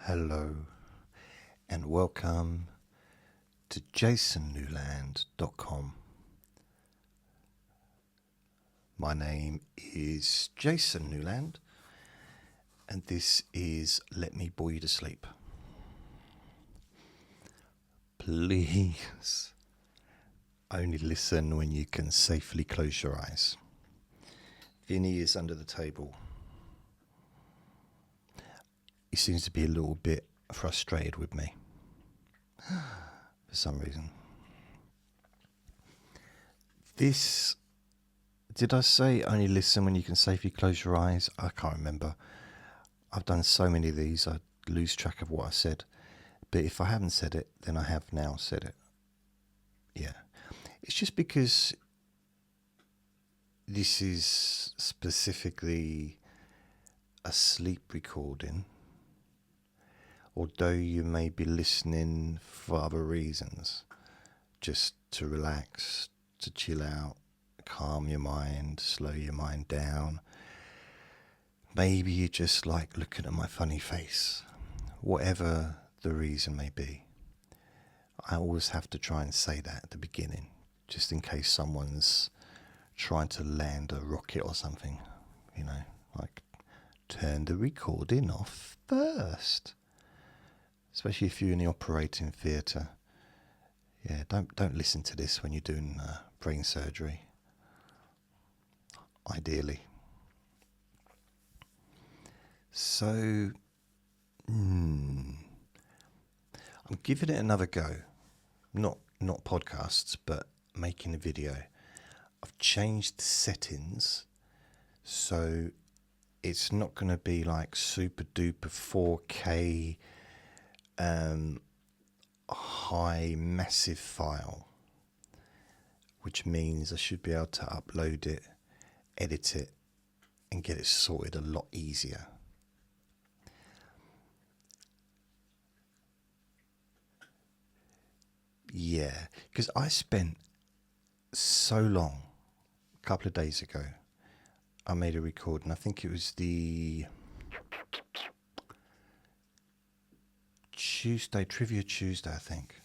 Hello and welcome to jasonnewland.com. My name is Jason Newland and this is Let Me Bore You to Sleep. Please only listen when you can safely close your eyes. Vinny is under the table. He seems to be a little bit frustrated with me for some reason. Did I say only listen when you can safely close your eyes? I can't remember. I've done so many of these, I lose track of what I said. But if I haven't said it, then I have now said it. Yeah. It's just because this is specifically a sleep recording. Although you may be listening for other reasons, just to relax, to chill out, calm your mind, slow your mind down. Maybe you just like looking at my funny face. Whatever the reason may be. I always have to try and say that at the beginning, just in case someone's trying to land a rocket or something. You know, like turn the recording off first. Especially if you're in the operating theatre. Yeah, don't listen to this when you're doing brain surgery. Ideally. So, I'm giving it another go. Not podcasts, but making a video. I've changed the settings, so it's not going to be like super duper 4K. High massive file, which means I should be able to upload it, edit it, and get it sorted a lot easier. Yeah, because I spent so long, a couple of days ago, I made a recording. I think it was the Trivia Tuesday, I think.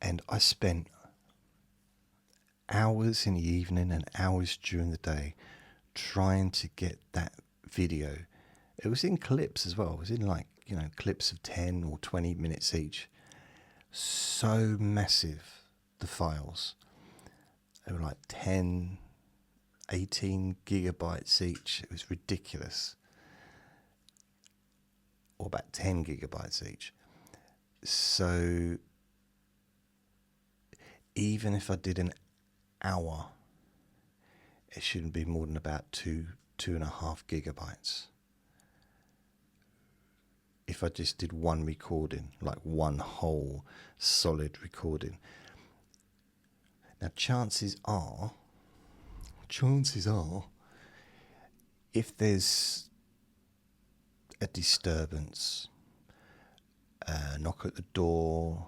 And I spent hours in the evening and hours during the day trying to get that video. It was in clips as well. It was in clips of 10 or 20 minutes each. So massive, the files. They were like 10, 18 gigabytes each. It was ridiculous. Or about 10 gigabytes each. So even if I did an hour, it shouldn't be more than about 2.5 gigabytes. If I just did one recording, like one whole solid recording. Now chances are, if there's a disturbance, a knock at the door,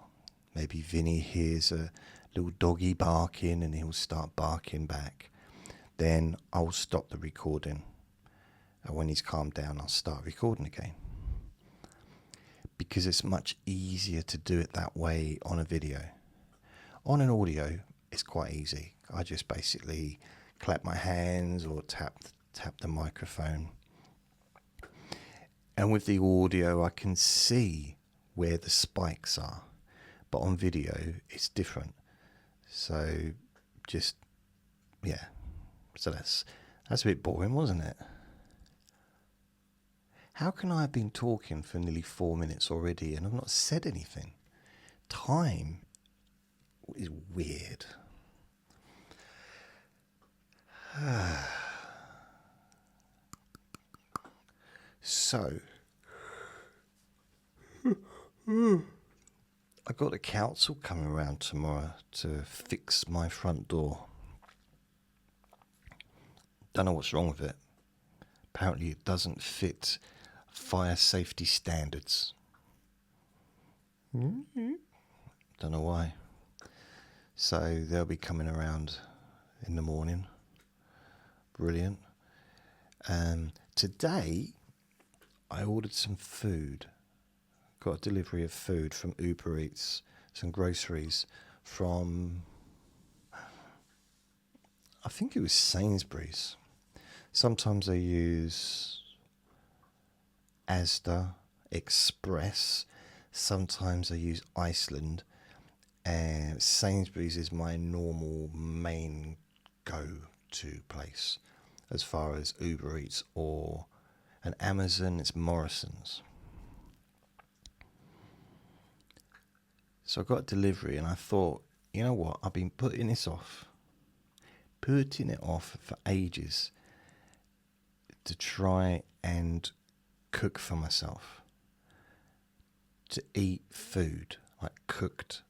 maybe Vinny hears a little doggy barking and he'll start barking back, then I'll stop the recording, and when he's calmed down I'll start recording again, because it's much easier to do it that way on a video. On an audio it's quite easy. I just basically clap my hands or tap the microphone. And with the audio, I can see where the spikes are. But on video, it's different. So, So that's a bit boring, wasn't it? How can I have been talking for nearly 4 minutes already and I've not said anything? Time is weird. So, I got a council coming around tomorrow to fix my front door. Don't know what's wrong with it. Apparently it doesn't fit fire safety standards. Don't know why. So they'll be coming around in the morning. Brilliant. Today I ordered some food got a delivery of food from Uber Eats, some groceries from, I think it was Sainsbury's. Sometimes they use Asda, Express. Sometimes I use Iceland. And Sainsbury's is my normal main go-to place as far as Uber Eats, or an Amazon, it's Morrison's. So I got a delivery and I thought, you know what, I've been putting it off for ages to try and cook for myself, to eat food, like cooked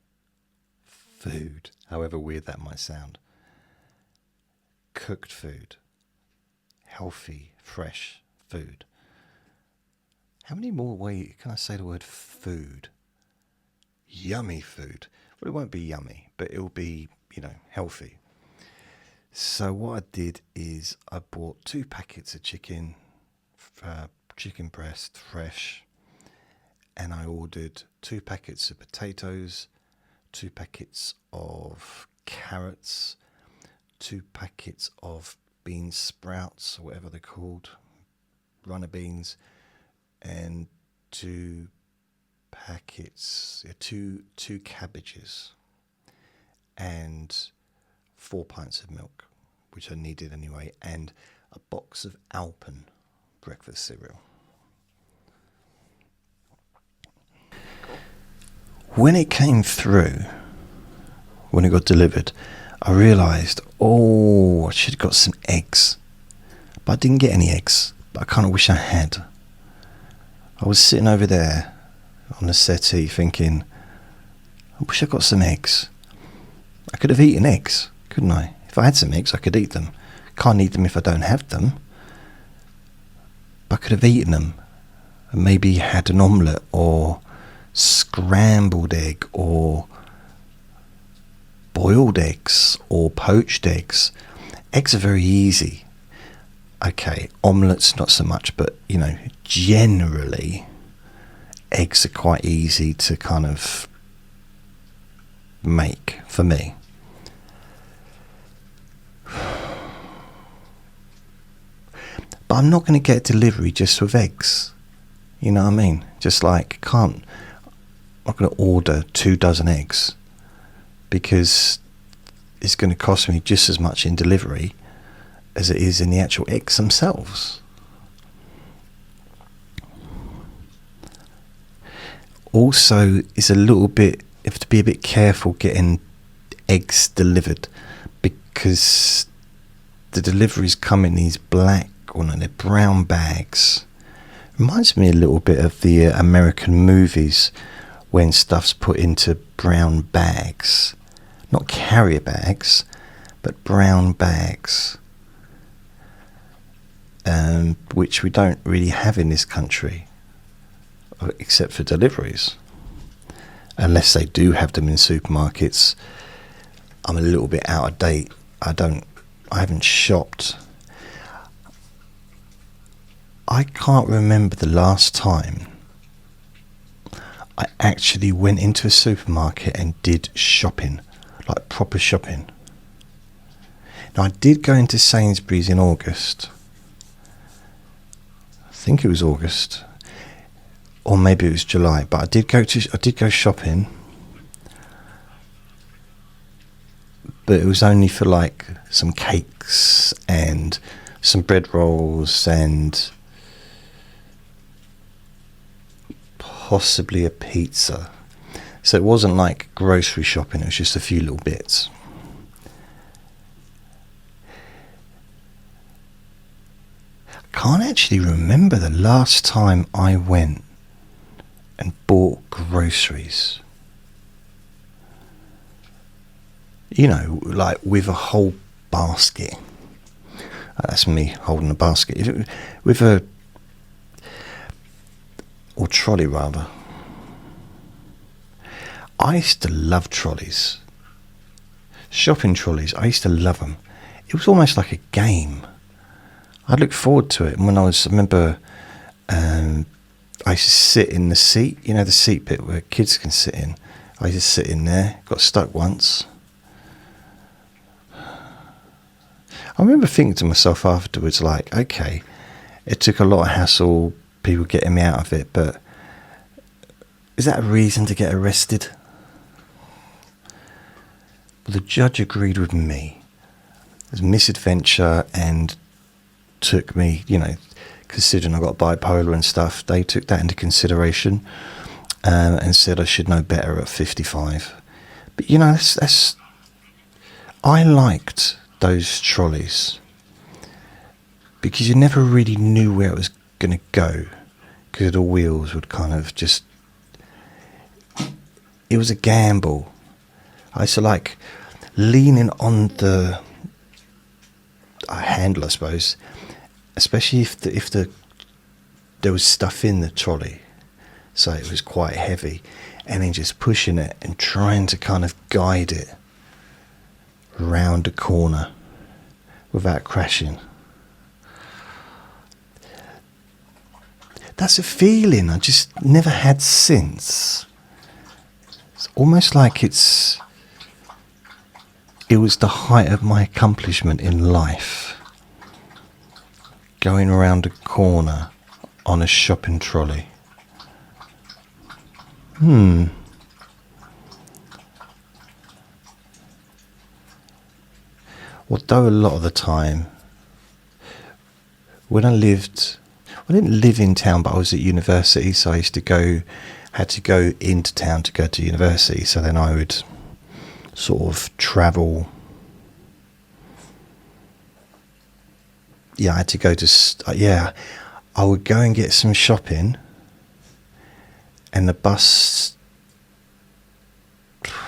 food, however weird that might sound. Cooked food, healthy, fresh food. How many more ways can I say the word food? Yummy food. Well, it won't be yummy, but it'll be, healthy. So what I did is I bought 2 packets of chicken breast, fresh, and I ordered 2 packets of potatoes, 2 packets of carrots, 2 packets of bean sprouts, or whatever they're called, runner beans, and 2 packets, 2 cabbages, and 4 pints of milk, which I needed anyway, and a box of Alpen breakfast cereal. When it came through, when it got delivered, I realised, I should have got some eggs. But I didn't get any eggs, but I kind of wish I had. I was sitting over there on the settee thinking, I wish I got some eggs. I could have eaten eggs, couldn't I? If I had some eggs, I could eat them. Can't eat them if I don't have them. But I could have eaten them and maybe had an omelette or scrambled egg or boiled eggs or poached eggs. Eggs are very easy. Okay, omelettes not so much, but generally eggs are quite easy to kind of make for me. But I'm not going to get delivery just with eggs. You know what I mean? Just like, I'm not going to order 2 dozen eggs, because it's going to cost me just as much in delivery as it is in the actual eggs themselves. Also, it's you have to be a bit careful getting eggs delivered, because the deliveries come in these they're brown bags. Reminds me a little bit of the American movies when stuff's put into brown bags. Not carrier bags, but brown bags. Which we don't really have in this country, except for deliveries. Unless they do have them in supermarkets. I'm a little bit out of date. I haven't shopped. I can't remember the last time I actually went into a supermarket and did shopping, like proper shopping. Now, I did go into Sainsbury's in August. I think it was August, or maybe it was July. But I did go shopping, but it was only for like some cakes and some bread rolls and possibly a pizza. So it wasn't like grocery shopping, it was just a few little bits. I can't actually remember the last time I went and bought groceries. Like with a whole basket. That's me holding a basket. Or trolley rather. I used to love trolleys. Shopping trolleys, I used to love them. It was almost like a game. I looked forward to it. And when I remember I used to sit in the seat, you know, the seat bit where kids can sit in. I used to sit in there, got stuck once. I remember thinking to myself afterwards, like, okay, it took a lot of hassle, people getting me out of it, but is that a reason to get arrested? Well, the judge agreed with me. It was a misadventure and took me, you know, considering I got bipolar and stuff, they took that into consideration and said I should know better at 55. But, you know, that's I liked those trolleys because you never really knew where it was going to go because the wheels would kind of just... It was a gamble. I used to like leaning on the handle, I suppose, especially if there was stuff in the trolley, so it was quite heavy, and then just pushing it and trying to kind of guide it round a corner without crashing. That's a feeling I just never had since. It's almost like it was the height of my accomplishment in life, going around a corner on a shopping trolley. Although a lot of the time, when I didn't live in town, but I was at university, so I had to go into town to go to university, so then I would sort of travel. Yeah, I had to go to... I would go and get some shopping, and the bus,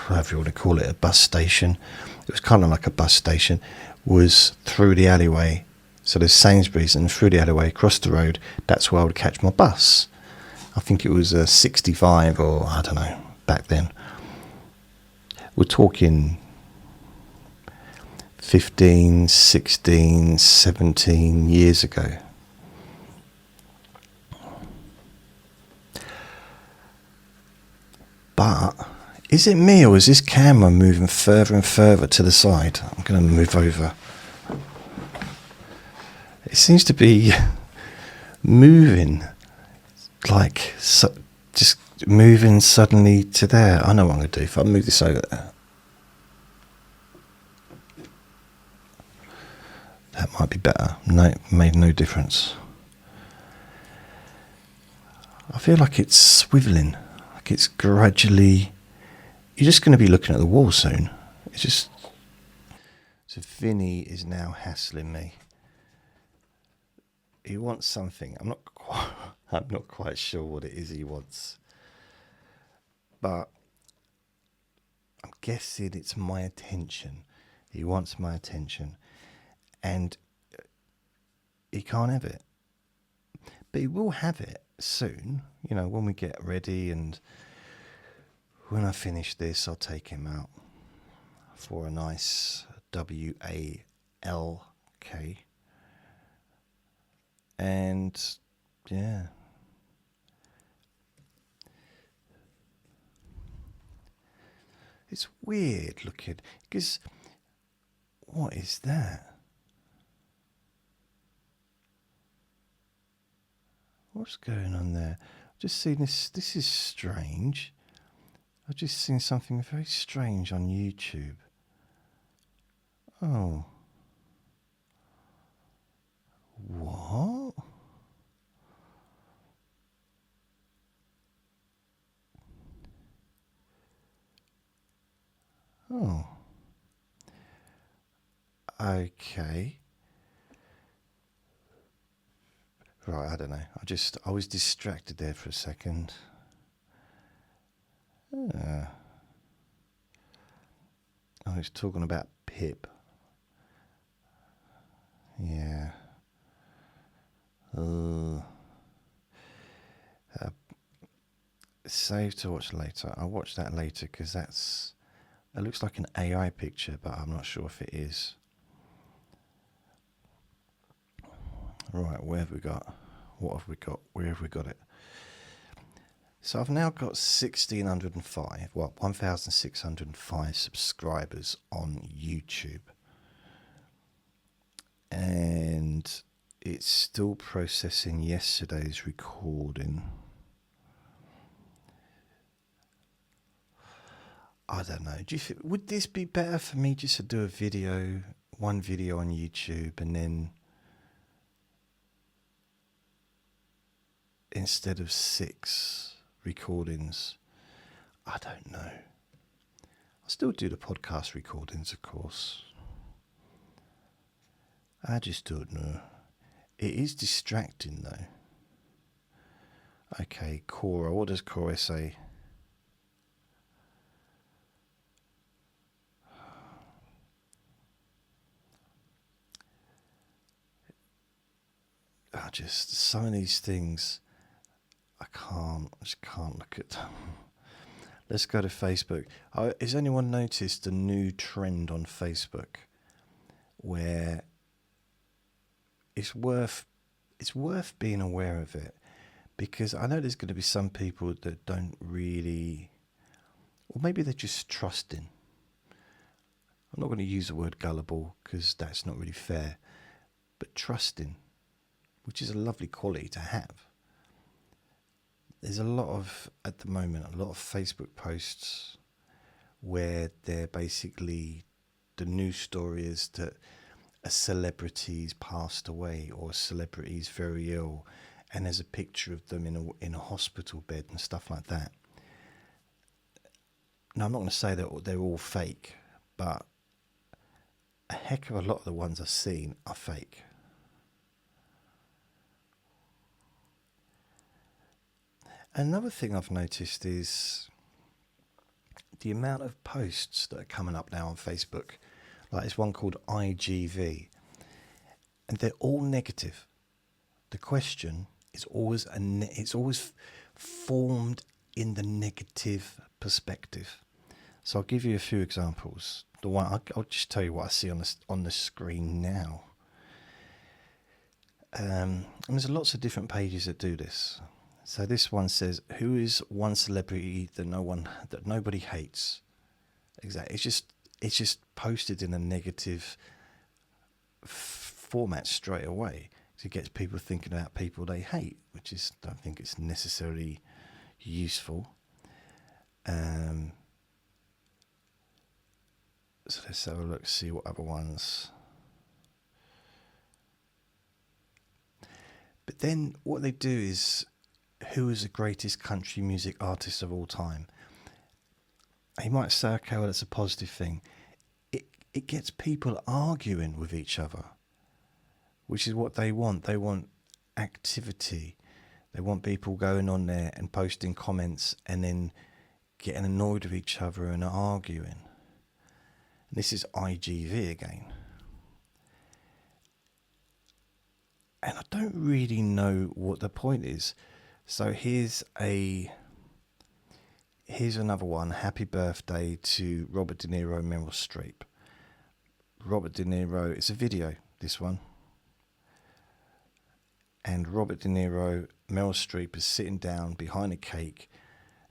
whatever you want to call it, a bus station, it was kind of like a bus station, was through the alleyway. So there's Sainsbury's, and through the alleyway, across the road, that's where I would catch my bus. I think it was a 65, or I don't know, back then. We're talking 15, 16, 17 years ago. But is it me, or is this camera moving further and further to the side? I'm going to move over. It seems to be moving, like just moving suddenly to there. I know what I'm going to do. If I move this over there, that might be better. No, it made no difference. I feel like it's swiveling, like it's gradually... You're just going to be looking at the wall soon. It's just... So Vinny is now hassling me. He wants something. I'm not quite sure what it is he wants. But I'm guessing it's my attention. He wants my attention. And he can't have it. But he will have it soon. You know, when we get ready, and when I finish this, I'll take him out for a nice WALK. And yeah, it's weird looking, because what is that? What's going on there? I've just seen this. This is strange. I've just seen something very strange on YouTube. Oh. What? Oh. Okay. Right, I don't know. I was distracted there for a second. I was talking about Pip. Yeah. Save to watch later. I'll watch that later, because it looks like an AI picture, but I'm not sure if it is. Right, where have we got? What have we got? Where have we got it? So I've now got 1,605 subscribers on YouTube. And it's still processing yesterday's recording. I don't know. Would this be better for me just to do one video on YouTube, and then instead of 6 recordings? I don't know. I'll still do the podcast recordings, of course. I just don't know. It is distracting, though. Okay, Cora. What does Cora say? Just some of these things, I just can't look at them. Let's go to Facebook. Has anyone noticed a new trend on Facebook where it's worth being aware of it? Because I know there's going to be some people that don't really, or maybe they're just trusting. I'm not going to use the word gullible because that's not really fair, but trusting, which is a lovely quality to have. There's at the moment, a lot of Facebook posts where they're basically, the news story is that a celebrity's passed away or a celebrity's very ill, and there's a picture of them in a hospital bed and stuff like that. Now, I'm not going to say that they're all fake, but a heck of a lot of the ones I've seen are fake. Another thing I've noticed is the amount of posts that are coming up now on Facebook. Like there's one called IGV, and they're all negative. The question is always it's always formed in the negative perspective. So I'll give you a few examples. The one I'll just tell you what I see on the screen now. And there's lots of different pages that do this. So this one says, "Who is one celebrity that nobody hates?" Exactly. It's just posted in a negative format straight away. So it gets people thinking about people they hate, which is, I don't think it's necessarily useful. So let's have a look, see what other ones. But then what they do is, who is the greatest country music artist of all time? You might say, okay, well, that's a positive thing. It gets people arguing with each other, which is what they want. They want activity. They want people going on there and posting comments and then getting annoyed with each other and arguing. And this is IGV again. And I don't really know what the point is. So here's another one. Happy birthday to Robert De Niro and Meryl Streep. Robert De Niro, it's a video, this one. And Robert De Niro, Meryl Streep is sitting down behind a cake.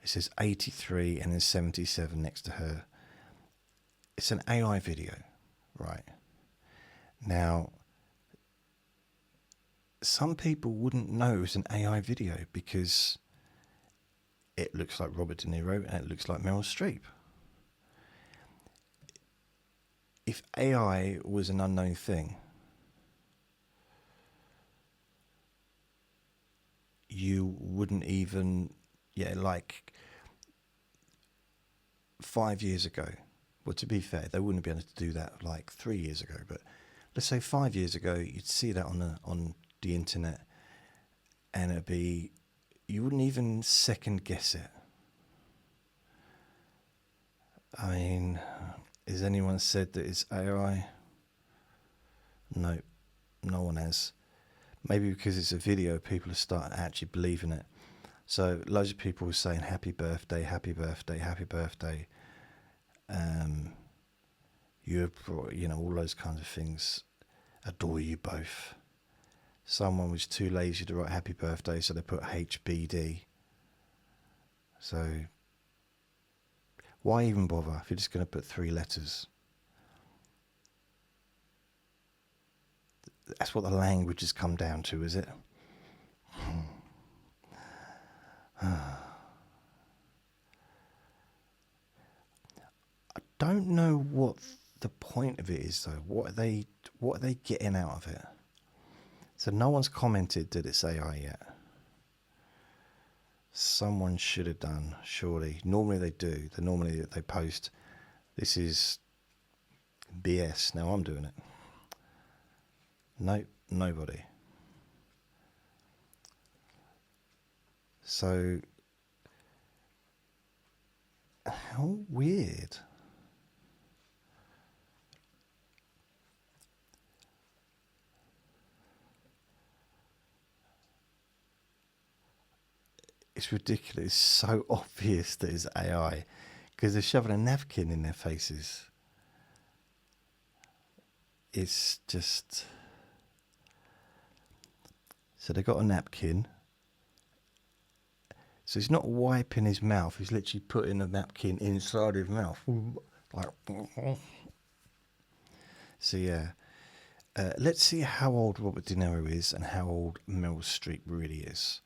It says 83 and then 77 next to her. It's an AI video, right? Now, some people wouldn't know it was an AI video because it looks like Robert De Niro and it looks like Meryl Streep. If AI was an unknown thing, you wouldn't even, like 5 years ago. Well, to be fair, they wouldn't be able to do that like 3 years ago. But let's say 5 years ago, you'd see that on the internet, and it'd be, you wouldn't even second guess it. I mean, has anyone said that it's AI? No, no one has. Maybe because it's a video, people have started actually believing it. So loads of people were saying happy birthday, happy birthday, happy birthday. All those kinds of things. Adore you both. Someone was too lazy to write happy birthday, so they put HBD. So why even bother if you're just going to put 3 letters? That's what the language has come down to, is it? I don't know what the point of it is, though. What are they getting out of it? So no one's commented that it's AI yet. Someone should have done, surely. Normally they do. They post, this is BS. Now I'm doing it. Nope, nobody. So, how weird. It's ridiculous. It's so obvious that it's AI because they're shoving a napkin in their faces. It's just... So they got a napkin. So he's not wiping his mouth. He's literally putting a napkin inside his mouth. Like... So yeah. Let's see how old Robert De Niro is and how old Meryl Streep really is.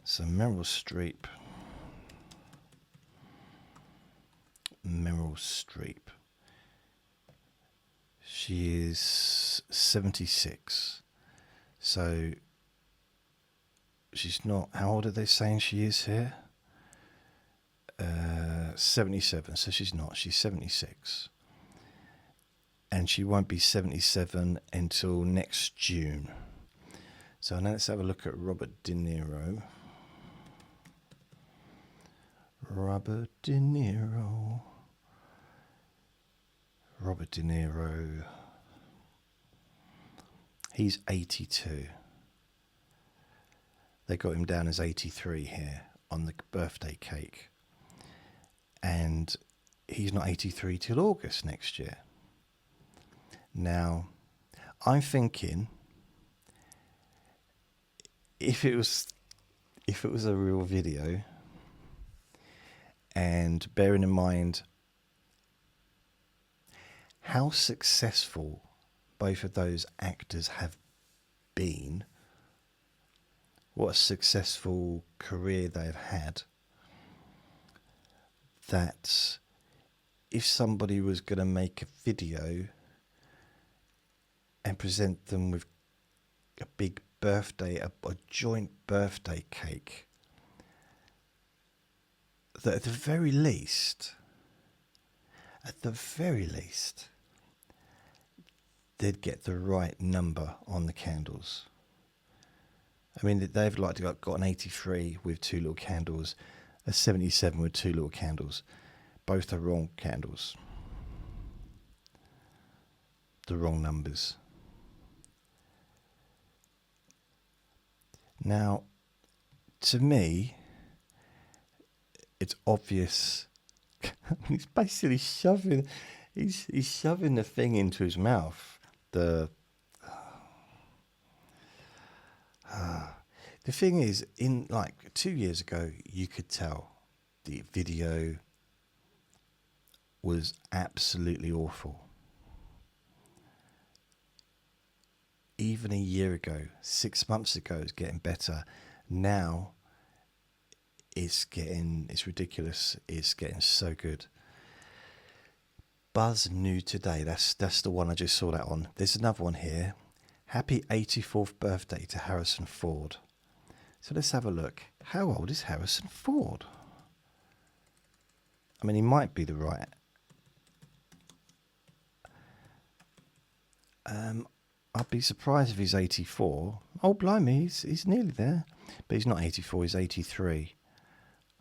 So Meryl Streep. She is 76. So she's not... How old are they saying she is here? 77. So she's not. She's 76. And she won't be 77 until next June. So now let's have a look at Robert De Niro. Robert De Niro. He's 82. They got him down as 83 here on the birthday cake. And he's not 83 till August next year. Now, I'm thinking if it was a real video, and bearing in mind how successful both of those actors have been, what a successful career they've had, that if somebody was going to make a video and present them with a big birthday, a joint birthday cake, that at the very least, they'd get the right number on the candles. I mean, they've got an 83 with 2 little candles, a 77 with 2 little candles. Both are wrong candles. The wrong numbers. Now, to me, it's obvious. He's basically shoving the thing into his mouth. The thing is, in like 2 years ago, you could tell the video was absolutely awful. Even a year ago, 6 months ago, it's getting better. Now, it's ridiculous. It's getting so good. Buzz New Today. That's the one I just saw that on. There's another one here. Happy 84th birthday to Harrison Ford. So let's have a look. How old is Harrison Ford? I mean, he might be the right. I'd be surprised if he's 84. Oh, blimey, he's nearly there. But he's not 84, he's 83.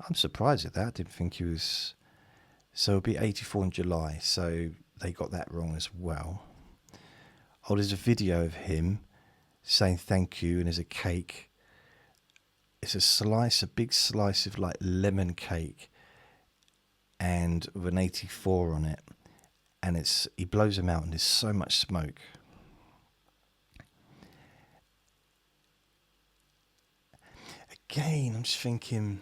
I'm surprised at that. I didn't think he was... So it'll be 84 in July, so they got that wrong as well. Oh, there's a video of him saying thank you, and there's a cake. It's a big slice of like lemon cake, and with an 84 on it. And he blows them out, and there's so much smoke. Again, I'm just thinking,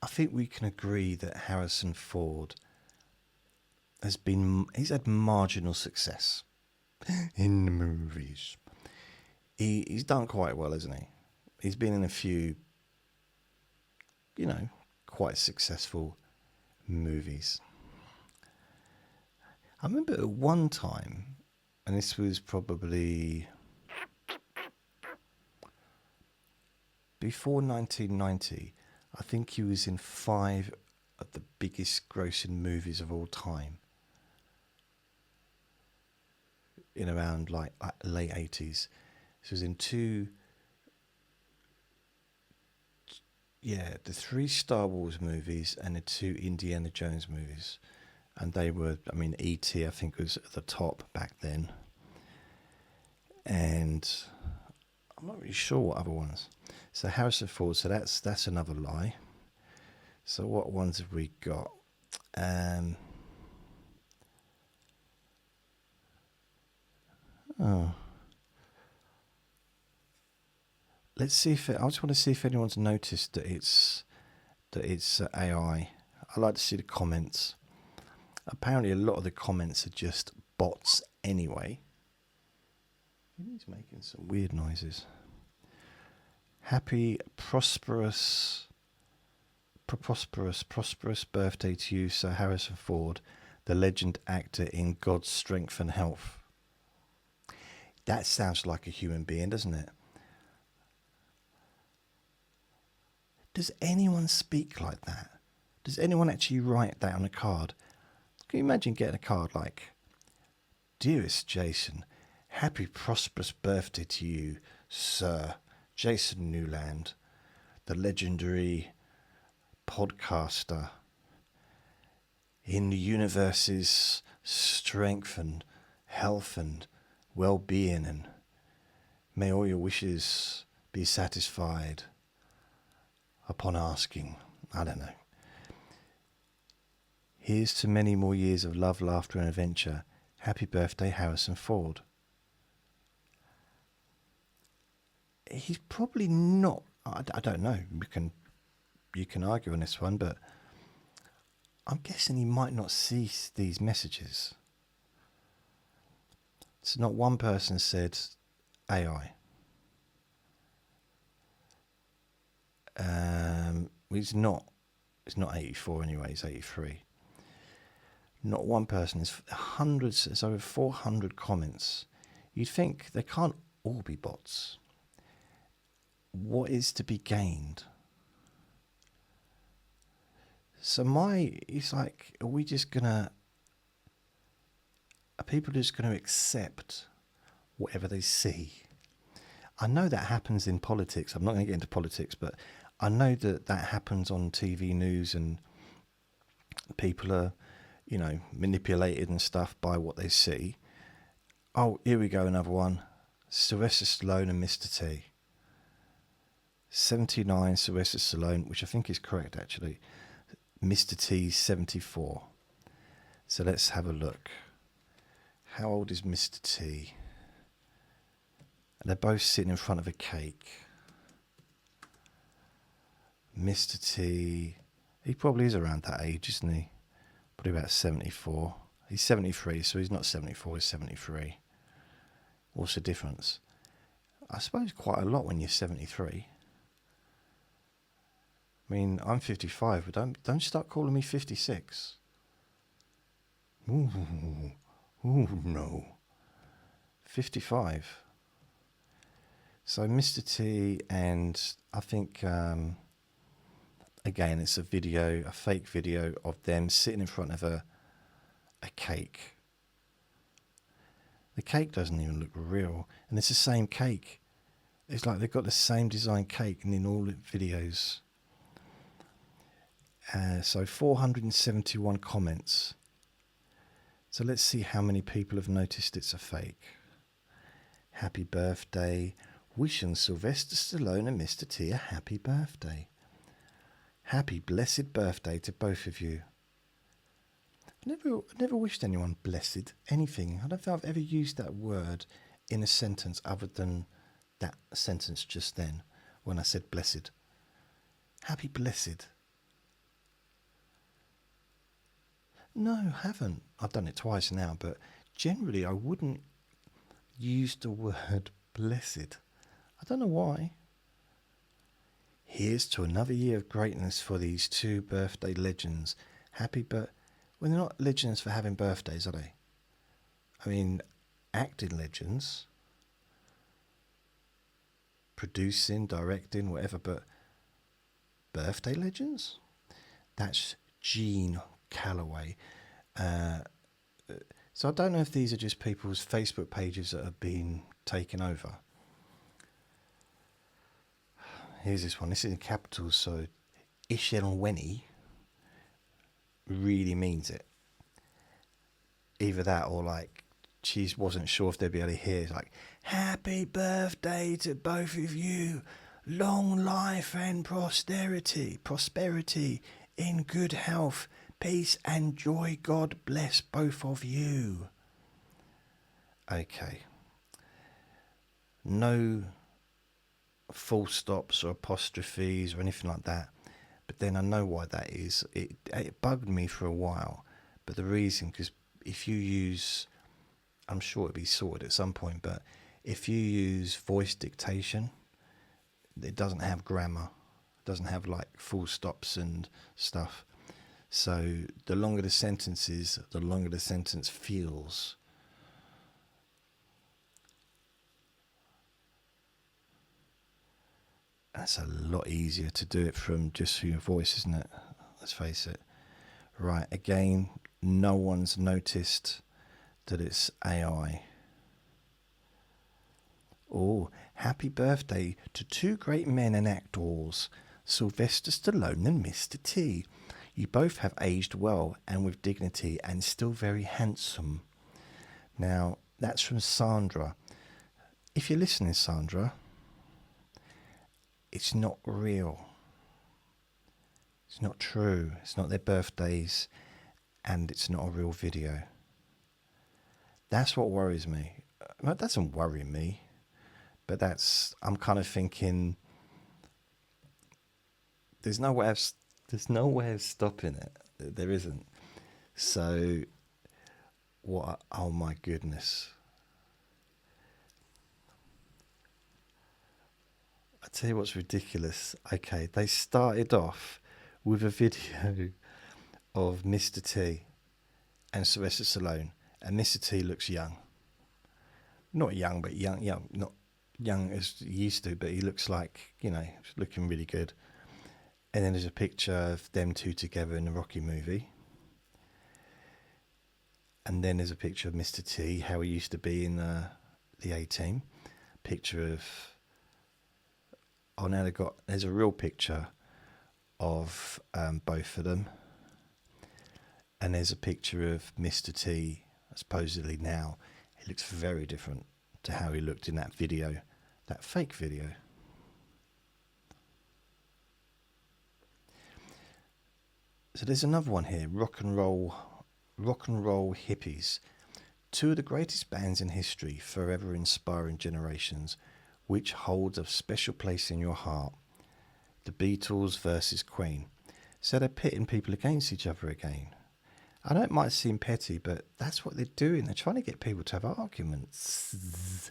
I think we can agree that Harrison Ford he's had marginal success in the movies. He's done quite well, hasn't he? He's been in a few, quite successful movies. I remember at one time, and this was probably before 1990, I think he was in 5 of the biggest grossing movies of all time. In around like late 80s. So he was in the 3 Star Wars movies and the 2 Indiana Jones movies. And they were, E.T. I think was at the top back then. And I'm not really sure what other ones. So Harrison Ford, so that's another lie. So what ones have we got? Let's see I just want to see if anyone's noticed that it's AI. I like to see the comments. Apparently, a lot of the comments are just bots anyway. He's making some weird noises. Happy, prosperous birthday to you, Sir Harrison Ford, the legend actor in God's Strength and Health. That sounds like a human being, doesn't it? Does anyone speak like that? Does anyone actually write that on a card? Can you imagine getting a card like, Dearest Jason, happy prosperous birthday to you, Sir Jason Newland, the legendary podcaster in the universe's strength and health and well-being, and may all your wishes be satisfied upon asking. I don't know. Here's to many more years of love, laughter and adventure. Happy birthday, Harrison Ford. He's probably not. I don't know. You can argue on this one, but I'm guessing he might not see these messages. So not one person said AI. It's not 84 anyway, it's 83. Not one person. There's over 400 comments. You'd think they can't all be bots. What is to be gained? So it's like, are people just gonna accept whatever they see? I know that happens in politics. I'm not going to get into politics, but I know that happens on TV news, and people are, manipulated and stuff by what they see. Oh, here we go, another one. Sylvester Stallone and Mr. T. 79, Sylvester Stallone, which I think is correct, actually. Mr. T, 74. So let's have a look. How old is Mr. T? And they're both sitting in front of a cake. Mr. T, he probably is around that age, isn't he? Probably about 74. He's 73, so he's not 74, he's 73. What's the difference? I suppose quite a lot when you're 73. I mean, I'm 55, but don't start calling me 56. Ooh, no. 55. So Mr. T, and I think, again, it's a fake video of them sitting in front of a cake. The cake doesn't even look real, and it's the same cake. It's like they've got the same design cake in all the videos. So 471 comments. So let's see how many people have noticed it's a fake. Happy birthday. Wishing Sylvester Stallone and Mr. T a happy birthday. Happy blessed birthday to both of you. I've never wished anyone blessed anything. I don't think I've ever used that word in a sentence other than that sentence just then when I said blessed. Happy blessed. No, I haven't. I've done it twice now, but generally I wouldn't use the word blessed. I don't know why. Here's to another year of greatness for these two birthday legends. Happy birthday. Well, they're not legends for having birthdays, are they? I mean, acting legends, producing, directing, whatever, but birthday legends? That's Gene Calloway. So I don't know if these are just people's Facebook pages that have been taken over. Here's this one. This is in capitals, so Ishel really means it. Either that or like she wasn't sure if they'd be able to hear. It's like, happy birthday to both of you. Long life and prosperity. Prosperity in good health. Peace and joy. God bless both of you. Okay. No full stops or apostrophes or anything like that. But then I know why that is. It bugged me for a while. But the reason, because if you use, I'm sure it'll be sorted at some point, but if you use voice dictation, it doesn't have grammar. It doesn't have like full stops and stuff. So the longer the sentence is, the longer the sentence feels. That's a lot easier to do it from just your voice, isn't it? Let's face it. Right, again, no one's noticed that it's AI. Oh, happy birthday to two great men and actors, Sylvester Stallone and Mr. T. You both have aged well and with dignity and still very handsome. Now, that's from Sandra. If you're listening, Sandra, it's not real. It's not true. It's not their birthdays, and it's not a real video. That's what worries me. That doesn't worry me, but I'm kind of thinking there's no way of stopping it. There isn't. So, what? Oh my goodness! I tell you what's ridiculous. Okay, they started off with a video of Mr. T and Sylvester Stallone, and Mr. T looks young. Not young, but young. Not young as he used to, but he looks like, looking really good. And then there's a picture of them two together in the Rocky movie. And then there's a picture of Mr. T, how he used to be in the A-Team. Picture of... Oh, now there's a real picture of both of them. And there's a picture of Mr. T, supposedly now. He looks very different to how he looked in that video, that fake video. So there's another one here, rock and roll hippies. Two of the greatest bands in history, forever inspiring generations. Which holds a special place in your heart? The Beatles versus Queen. So they're pitting people against each other again. I know it might seem petty, but that's what they're doing. They're trying to get people to have arguments.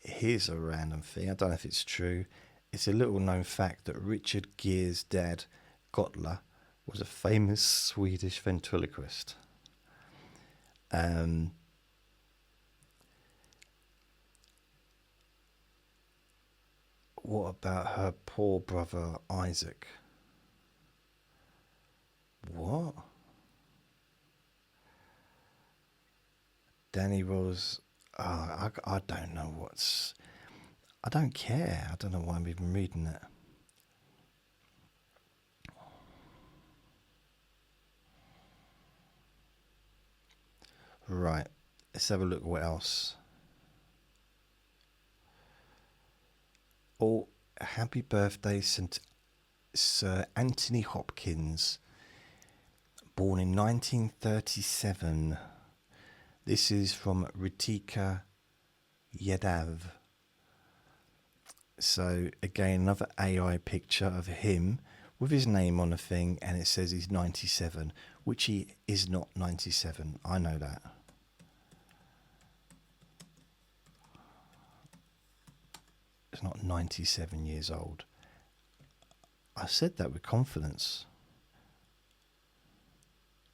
Here's a random thing. I don't know if it's true. It's a little known fact that Richard Gere's dad, Gottler, was a famous Swedish ventriloquist. What about her poor brother Isaac? What? Danny Rose. I don't know what's... I don't care. I don't know why I'm even reading it. Right. Let's have a look at what else. Oh, happy birthday, Sir Anthony Hopkins, born in 1937. This is from Ritika Yadav. So again, another AI picture of him with his name on a thing, and it says he's 97, which he is not 97. I know that. He's not 97 years old. I said that with confidence.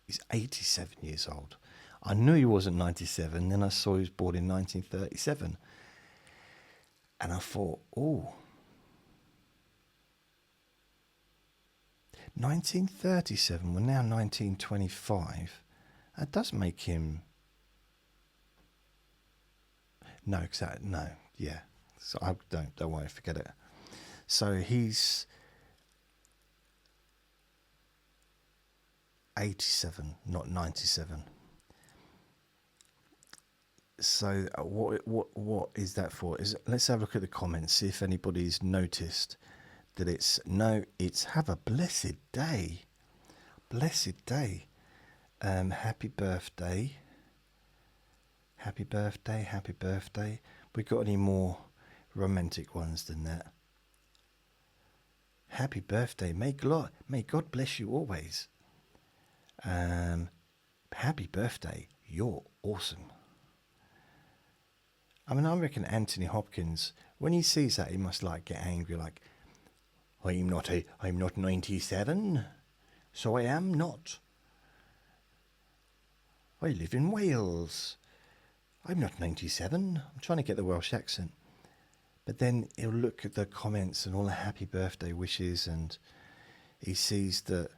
He's 87 years old. I knew he wasn't 97, then I saw he was born in 1937. And I thought, oh, 1937, we're now 1925. That does make him... No, exactly, no, yeah. So I don't worry, forget it. So he's 87, not 97. So what is that for? Let's have a look at the comments, see if anybody's noticed that it's have a blessed day. Blessed day. Happy birthday. Happy birthday, happy birthday. We got any more romantic ones than that? Happy birthday. May God bless you always. Happy birthday. You're awesome. I mean, I reckon Anthony Hopkins, when he sees that, he must like get angry, like, I'm not 97, so I am not. I live in Wales. I'm not 97. I'm trying to get the Welsh accent. But then he'll look at the comments and all the happy birthday wishes, and he sees that,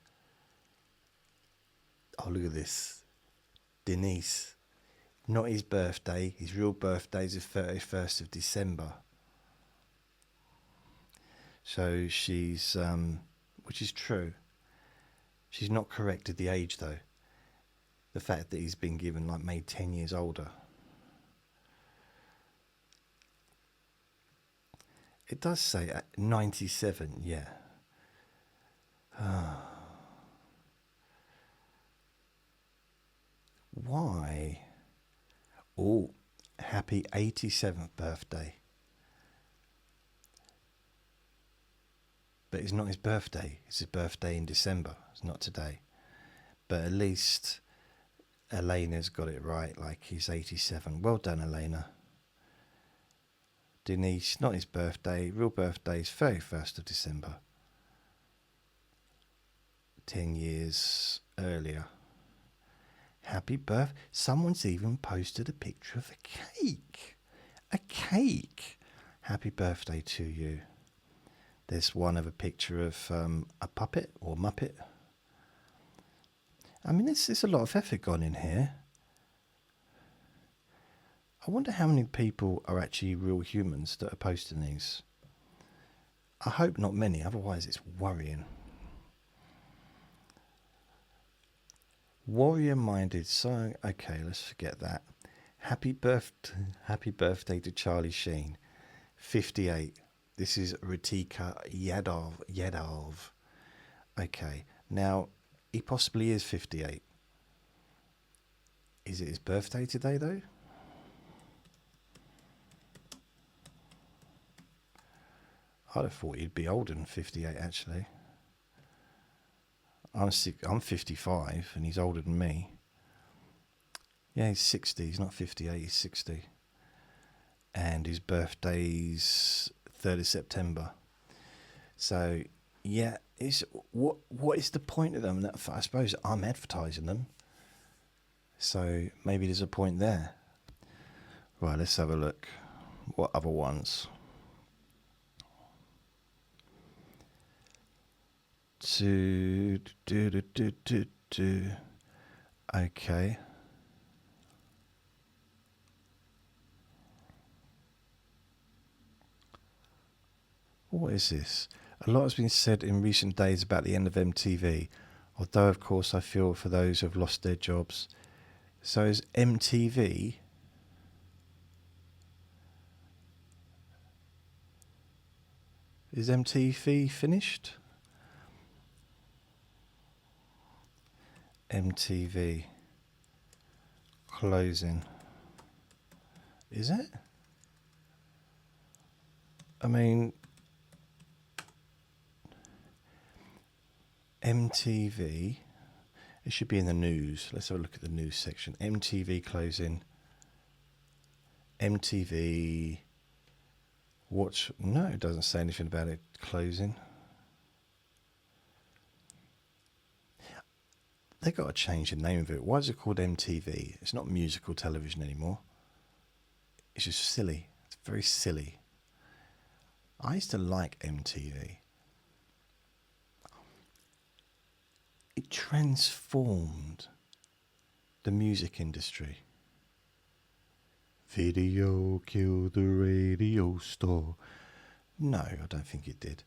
oh, look at this. Denise. Not his birthday. His real birthday is the 31st of December. So she's, which is true. She's not corrected the age though. The fact that he's been given, like, made 10 years older. It does say 97, yeah. Why? Oh, happy 87th birthday. But it's not his birthday. It's his birthday in December. It's not today. But at least Elena's got it right. Like, he's 87. Well done, Elena. Denise, not his birthday. Real birthday is 31st of December. 10 years earlier. Happy birthday. Someone's even posted a picture of a cake. A cake. Happy birthday to you. There's one of a picture of a puppet or Muppet. I mean, there's a lot of effort gone in here. I wonder how many people are actually real humans that are posting these. I hope not many, otherwise it's worrying. Warrior-minded, so okay, let's forget that. Happy birthday to Charlie Sheen, 58. This is Ritika Yadov. Okay, now he possibly is 58. Is it his birthday today though? I'd have thought he'd be older than 58 actually. I'm 55 and he's older than me. Yeah, he's 60. He's not 58, he's 60. And his birthday's 3rd of September. So, yeah, what is the point of them? I suppose I'm advertising them. So maybe there's a point there. Right, let's have a look. What other ones? Okay. What is this? A lot has been said in recent days about the end of MTV, although of course I feel for those who have lost their jobs. So is MTV... Is MTV finished? MTV closing. Is it? I mean, MTV, it should be in the news. Let's have a look at the news section. MTV closing. MTV watch. No, it doesn't say anything about it closing. They got to change the name of it. Why is it called MTV? It's not musical television anymore. It's just silly. It's very silly. I used to like MTV. It transformed the music industry. Video killed the radio star. No, I don't think it did.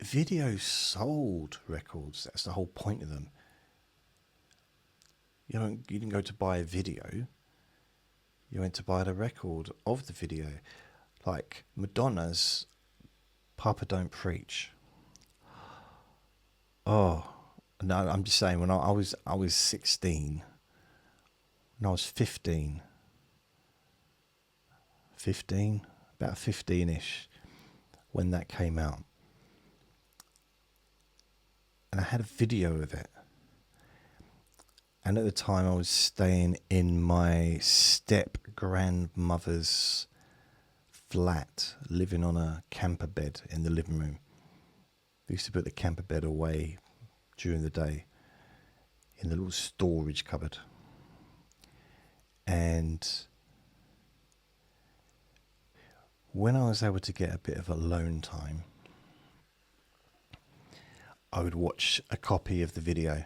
Video sold records. That's the whole point of them. You didn't go to buy a video. You went to buy the record of the video. Like Madonna's Papa Don't Preach. Oh, no, I'm just saying, when I was 16, when I was 15, about 15-ish, when that came out. And I had a video of it. And at the time I was staying in my step-grandmother's flat, living on a camper bed in the living room. We used to put the camper bed away during the day in the little storage cupboard. And when I was able to get a bit of alone time, I would watch a copy of the video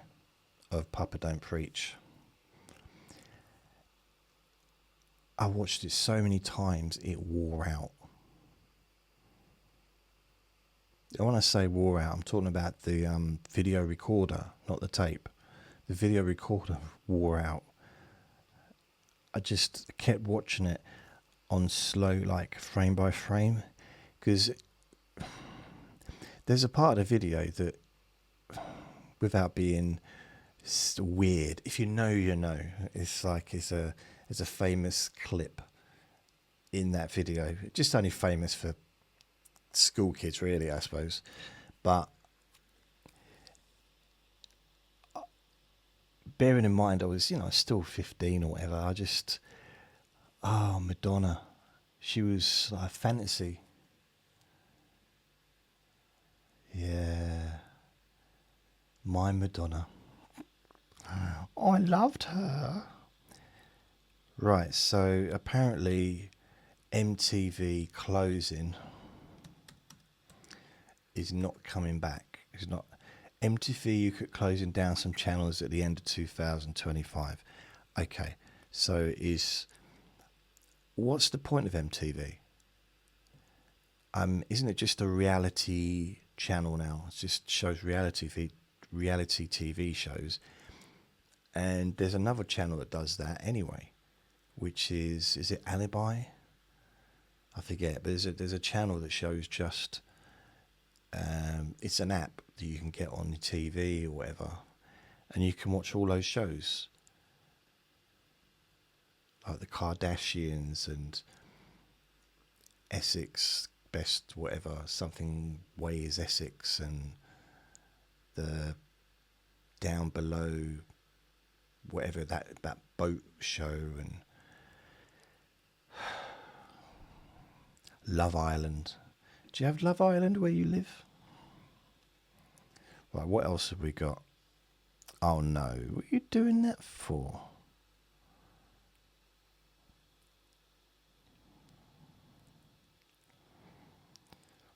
of Papa Don't Preach. I watched it so many times it wore out. And when I say wore out, I'm talking about the video recorder, not the tape. The video recorder wore out. I just kept watching it on slow, like frame by frame, because there's a part of the video that, without being weird, if you know, you know. It's like it's a famous clip in that video. Just only famous for school kids, really, I suppose. But bearing in mind, I was, still 15 or whatever. I just, Madonna, she was like a fantasy. Yeah. My Madonna. I loved her. Right, so apparently MTV closing is not coming back. It's not. MTV closing down some channels at the end of 2025. Okay, so what's the point of MTV? Isn't it just a reality channel now? It just shows reality TV shows. And there's another channel that does that anyway, which is it Alibi? I forget, but there's a channel that shows just, it's an app that you can get on your TV or whatever, and you can watch all those shows, like the Kardashians and Essex Best whatever, something Way is Essex, and the Down Below whatever, that boat show, and Love Island. Do you have Love Island where you live? Right, what else have we got? Oh no, what are you doing that for?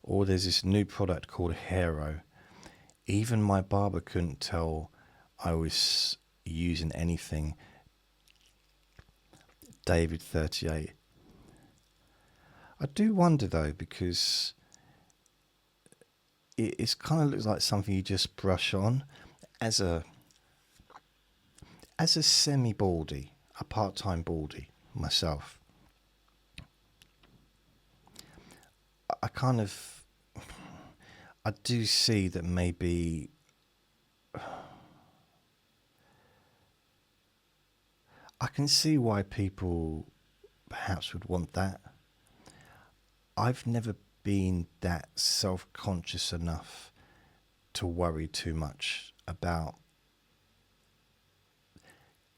Or there's this new product called Hero. Even my barber couldn't tell I was using anything. David 38. I do wonder though, because it's kind of looks like something you just brush on as a semi-baldy, a part-time baldy myself. I do see that maybe I can see why people perhaps would want that. I've never been that self-conscious enough to worry too much about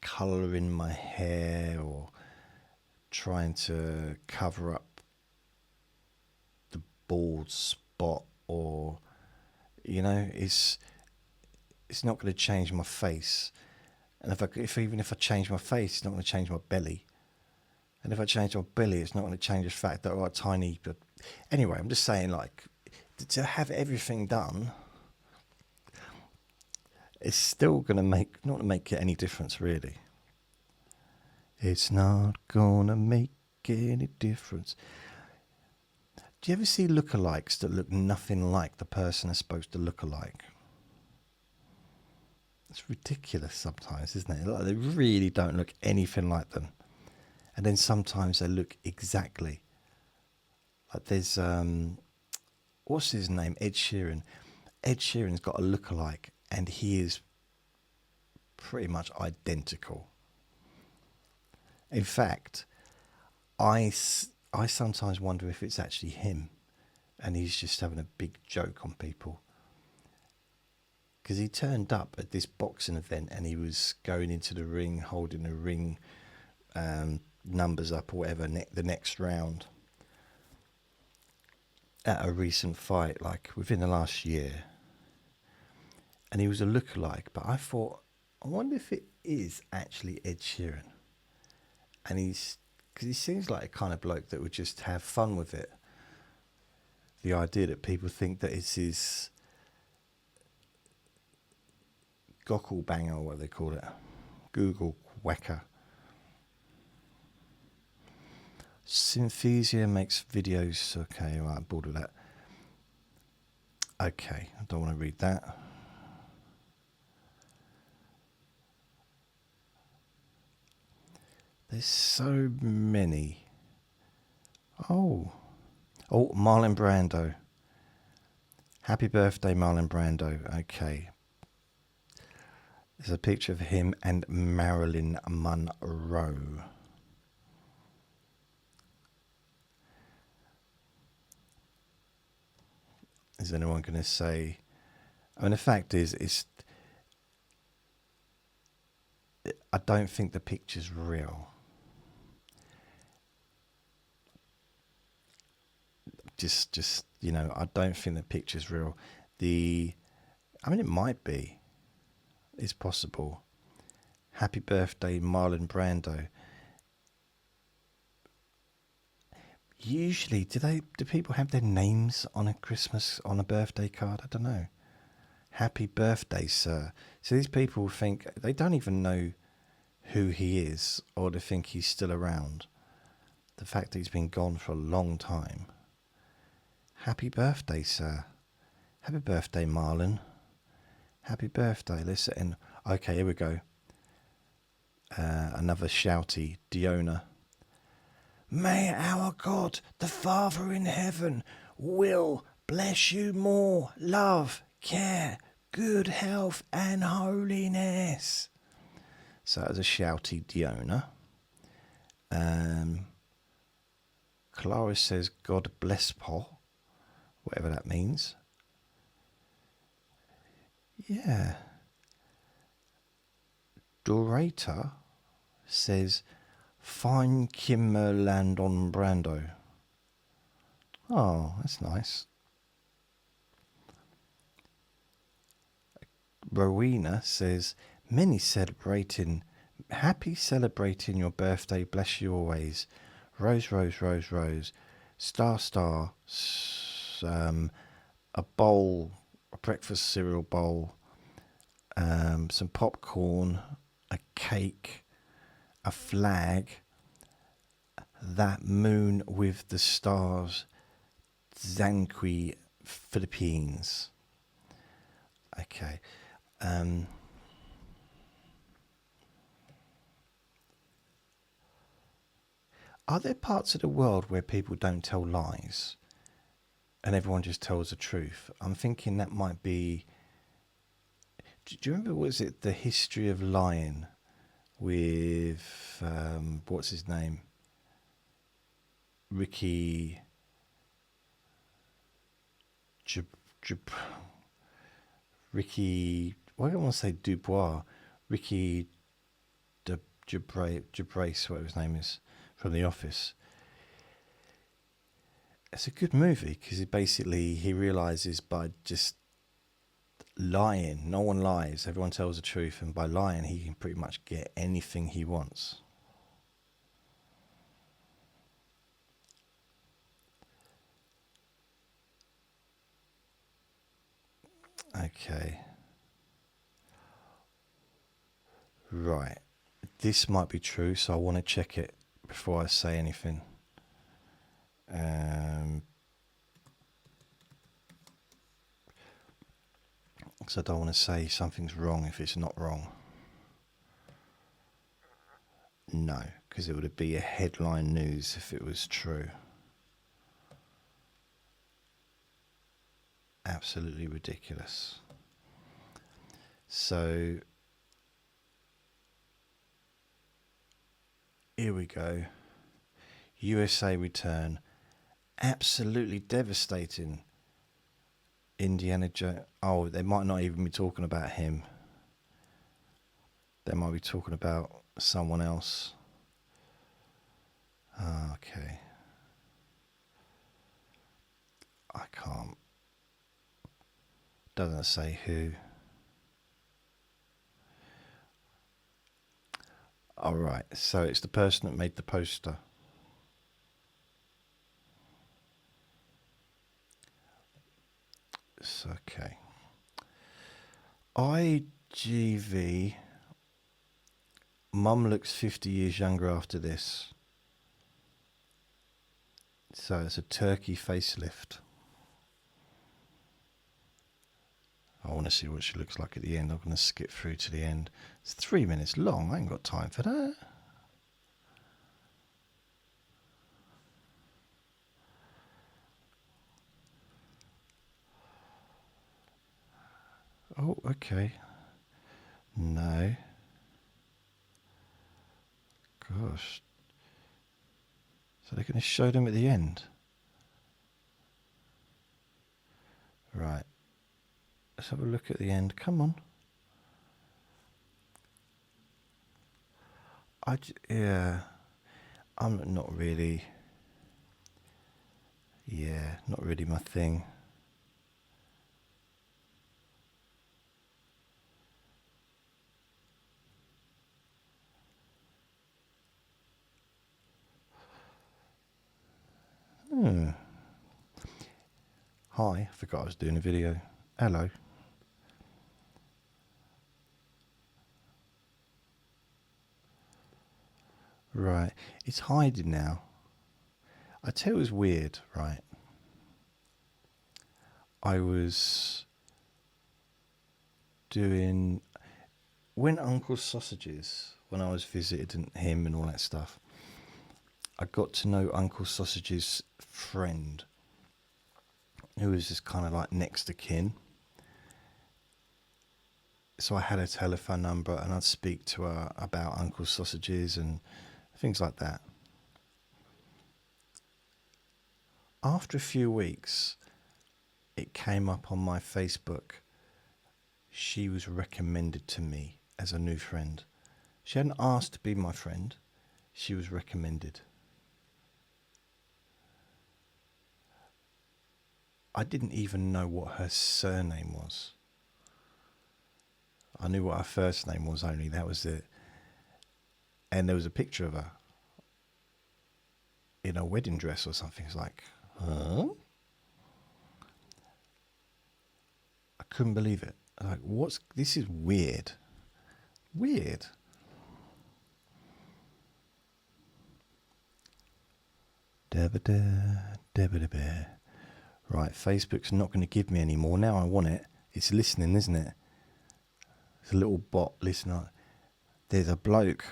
colouring my hair or trying to cover up the bald spot, or it's not going to change my face. And even if I change my face, it's not going to change my belly. And if I change my belly, it's not going to change the fact that I've got tiny. But anyway, I'm just saying, like, to have everything done, it's still going to not make any difference, really. It's not going to make any difference. Do you ever see lookalikes that look nothing like the person they're supposed to look alike? It's ridiculous sometimes, isn't it? Like, they really don't look anything like them. And then sometimes they look exactly. Like there's, what's his name? Ed Sheeran. Ed Sheeran's got a lookalike, and he is pretty much identical. In fact, I sometimes wonder if it's actually him, and he's just having a big joke on people. Because he turned up at this boxing event, and he was going into the ring, holding the ring numbers up or whatever, the next round, at a recent fight, like within the last year. And he was a lookalike, but I thought, I wonder if it is actually Ed Sheeran. And because he seems like a kind of bloke that would just have fun with it. The idea that people think that it's his goggle banger, or what they call it, Google whacker. Synthesia makes videos. Okay, right, I'm bored of that. Okay, I don't want to read that. There's so many. Oh, Marlon Brando. Happy birthday, Marlon Brando. Okay. There's a picture of him and Marilyn Monroe. Is anyone going to say? I mean, the fact is, I don't think the picture's real. Just I don't think the picture's real. I mean, it might be. It's possible. Happy birthday, Marlon Brando. Usually, do people have their names on a birthday card? I don't know. Happy birthday, sir. So these people think, they don't even know who he is, or they think he's still around. The fact that he's been gone for a long time. Happy birthday, sir. Happy birthday, Marlon. Happy birthday. Listen. Okay, here we go. Another shouty Diona. May our God, the Father in heaven, will bless you more, love, care, good health and holiness. So that was a shouty Diona. Clara says, God bless Paul, whatever that means. Yeah. Dorata says, fine Kimmerland on Brando. Oh, that's nice. Rowena says, happy celebrating your birthday, bless you always. Rose, rose, rose, rose. Star, star. A bowl, a breakfast cereal bowl. Some popcorn, a cake, a flag, that moon with the stars, Zanqui, Philippines. Okay. Are there parts of the world where people don't tell lies and everyone just tells the truth? I'm thinking that might be... Do you remember, was it The History of Lying with, what's his name? Ricky Ricky, why don't I want to say Dubois? Ricky Gervais, whatever his name is, from The Office. It's a good movie because he realizes by just lying, no one lies, everyone tells the truth, and by lying he can pretty much get anything he wants. Okay. Right. This might be true, so I want to check it before I say anything. Because I don't want to say something's wrong if it's not wrong. No, because it would be a headline news if it was true. Absolutely ridiculous. So here we go. USA return. Absolutely devastating. Indiana Jones. Oh, they might not even be talking about him. They might be talking about someone else. Okay. I can't. Doesn't say who. Alright, so it's the person that made the poster. It's okay. IGV. Mum looks 50 years younger after this. So it's a turkey facelift. I want to see what she looks like at the end. I'm going to skip through to the end. It's 3 minutes long. I ain't got time for that. Oh, okay. No. Gosh. So they're going to show them at the end. Right. Let's have a look at the end. Come on. Yeah. I'm not really. Yeah, not really my thing. Hi, I forgot I was doing a video. Hello. Right, it's hiding now. I tell you it was weird, right? I was doing... When Uncle Sausages, when I was visiting him and all that stuff, I got to know Uncle Sausage's friend, who was just kind of like next to kin. So I had a telephone number and I'd speak to her about Uncle Sausages and things like that. After a few weeks, it came up on my Facebook. She was recommended to me as a new friend. She hadn't asked to be my friend. She was recommended. I didn't even know what her surname was. I knew what her first name was only, that was it. And there was a picture of her in a wedding dress or something. It's like, huh? I couldn't believe it. Like, this is weird. Weird. Da-ba-da. Right, Facebook's not going to give me any more. Now I want it. It's listening, isn't it? It's a little bot listening. There's a bloke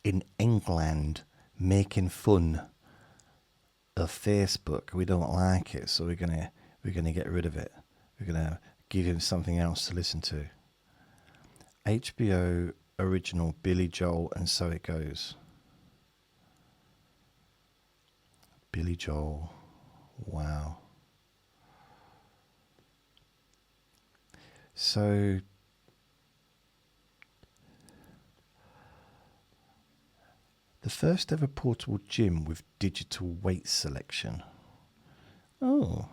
in England making fun of Facebook. We don't like it, so we're gonna get rid of it. We're gonna give him something else to listen to. HBO original Billy Joel and So It Goes. Billy Joel. Wow. So the first ever portable gym with digital weight selection. Oh.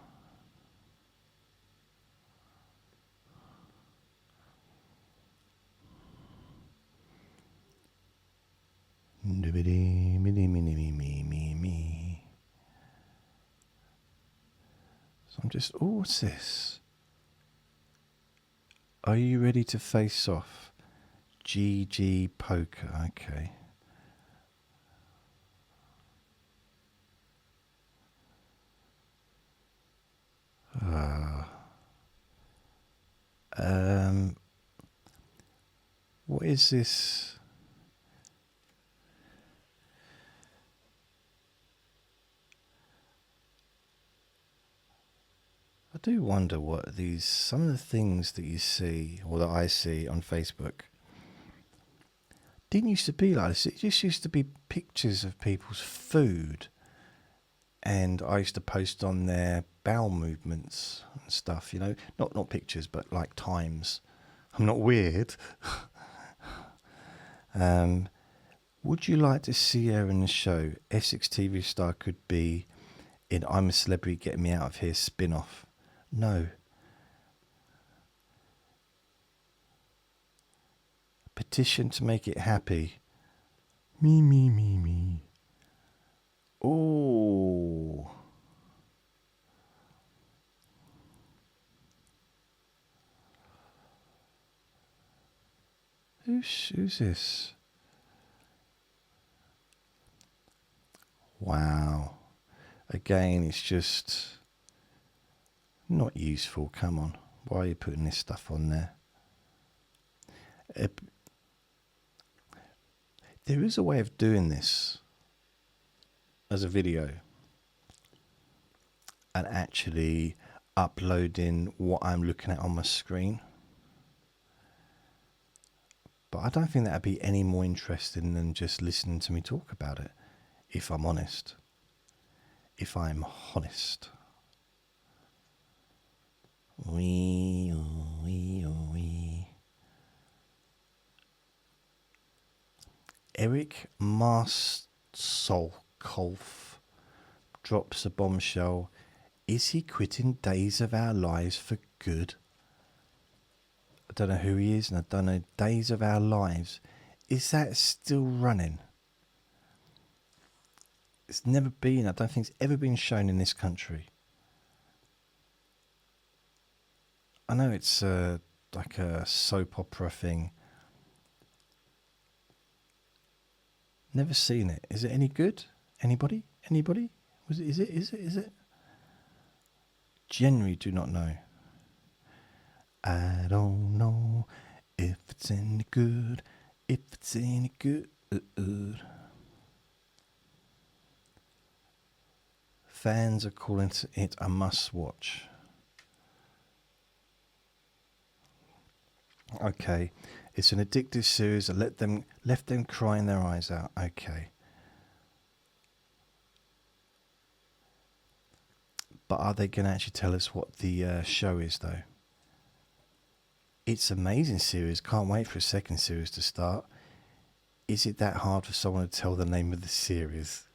So I'm just, oh, what's this? Are you ready to face off? GG Poker, okay. What is this? I do wonder what these, some of the things that you see, or that I see on Facebook, didn't used to be like this. It just used to be pictures of people's food. And I used to post on their bowel movements and stuff, you know, not pictures, but like times. I'm not weird. Would you like to see her in the show? Essex TV star could be in I'm a Celebrity, Get Me Out of Here spin-off. No. Petition to make it happy. Me. Oh. Who's this? Wow. Again, it's just not useful. Come on. Why are you putting this stuff on there? There is a way of doing this as a video and actually uploading what I'm looking at on my screen. But I don't think that'd be any more interesting than just listening to me talk about it, if I'm honest. If I'm honest. Wee. Eric Marsolkolf drops a bombshell. Is he quitting Days of Our Lives for good? I don't know who he is, and I don't know. Days of Our Lives. Is that still running? It's never been. I don't think it's ever been shown in this country. I know it's like a soap opera thing. Never seen it. Is it any good? Anybody? Is it? Generally do not know. I don't know if it's any good. Fans are calling it a must watch. Okay, it's an addictive series that left them crying their eyes out. Okay. But are they going to actually tell us what the show is, though? It's an amazing series. Can't wait for a second series to start. Is it that hard for someone to tell the name of the series?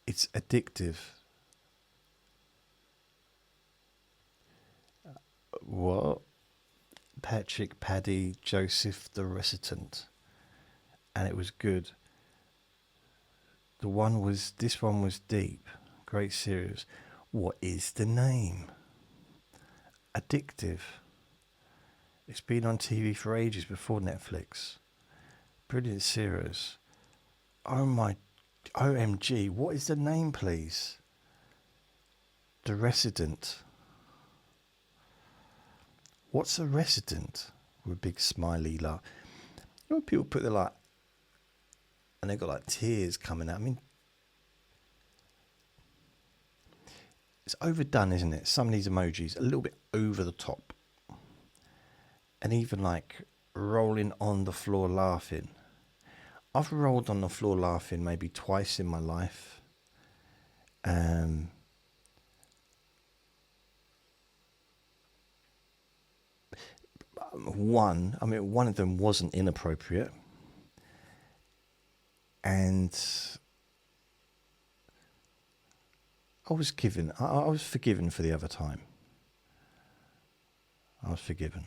It's addictive. What? Patrick, Paddy, Joseph the Recitant. And it was good. This one was deep. Great series. What is the name? Addictive. It's been on TV for ages before Netflix. Brilliant series. Oh my, OMG, what is the name, please? The Resident. What's a resident? With a big smiley laugh. You know when people put their like, and they've got like tears coming out. I mean, it's overdone, isn't it? Some of these emojis a little bit over the top, and even like rolling on the floor laughing. I've rolled on the floor laughing maybe twice in my life. One of them wasn't inappropriate, and I was forgiven for the other time. I was forgiven.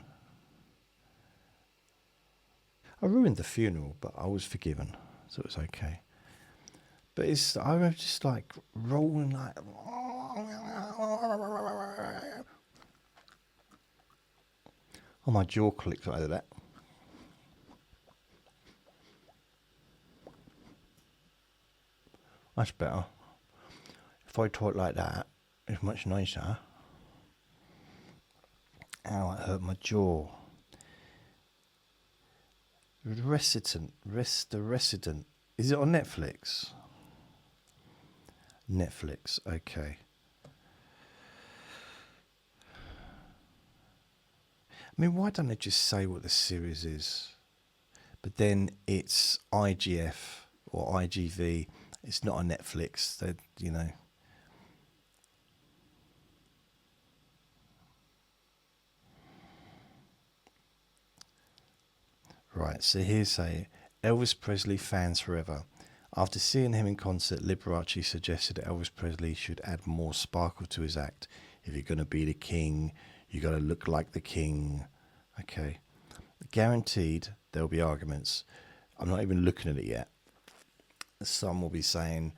I ruined the funeral, but I was forgiven, so it was okay. But I was just like rolling like. Oh, my jaw clicked out of that. That's better. If I talk like that, it's much nicer. Ow, it hurt my jaw. The Resident. Is it on Netflix? Netflix, okay. I mean, why don't they just say what the series is? But then it's IGF or IGV. It's not on Netflix. They, you know. Right, so here's Elvis Presley fans forever. After seeing him in concert, Liberace suggested that Elvis Presley should add more sparkle to his act. If you're going to be the king, you got to look like the king. Okay. Guaranteed there'll be arguments. I'm not even looking at it yet. Some will be saying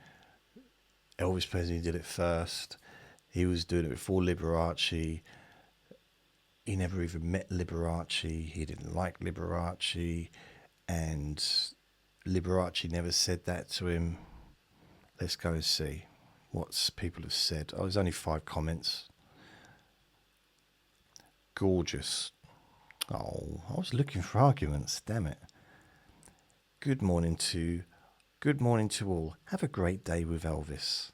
Elvis Presley did it first. He was doing it before Liberace. He never even met Liberace. He didn't like Liberace. And Liberace never said that to him. Let's go and see what people have said. Oh, there's only 5 comments. Gorgeous. Oh, I was looking for arguments. Damn it. Good morning to all. Have a great day with Elvis.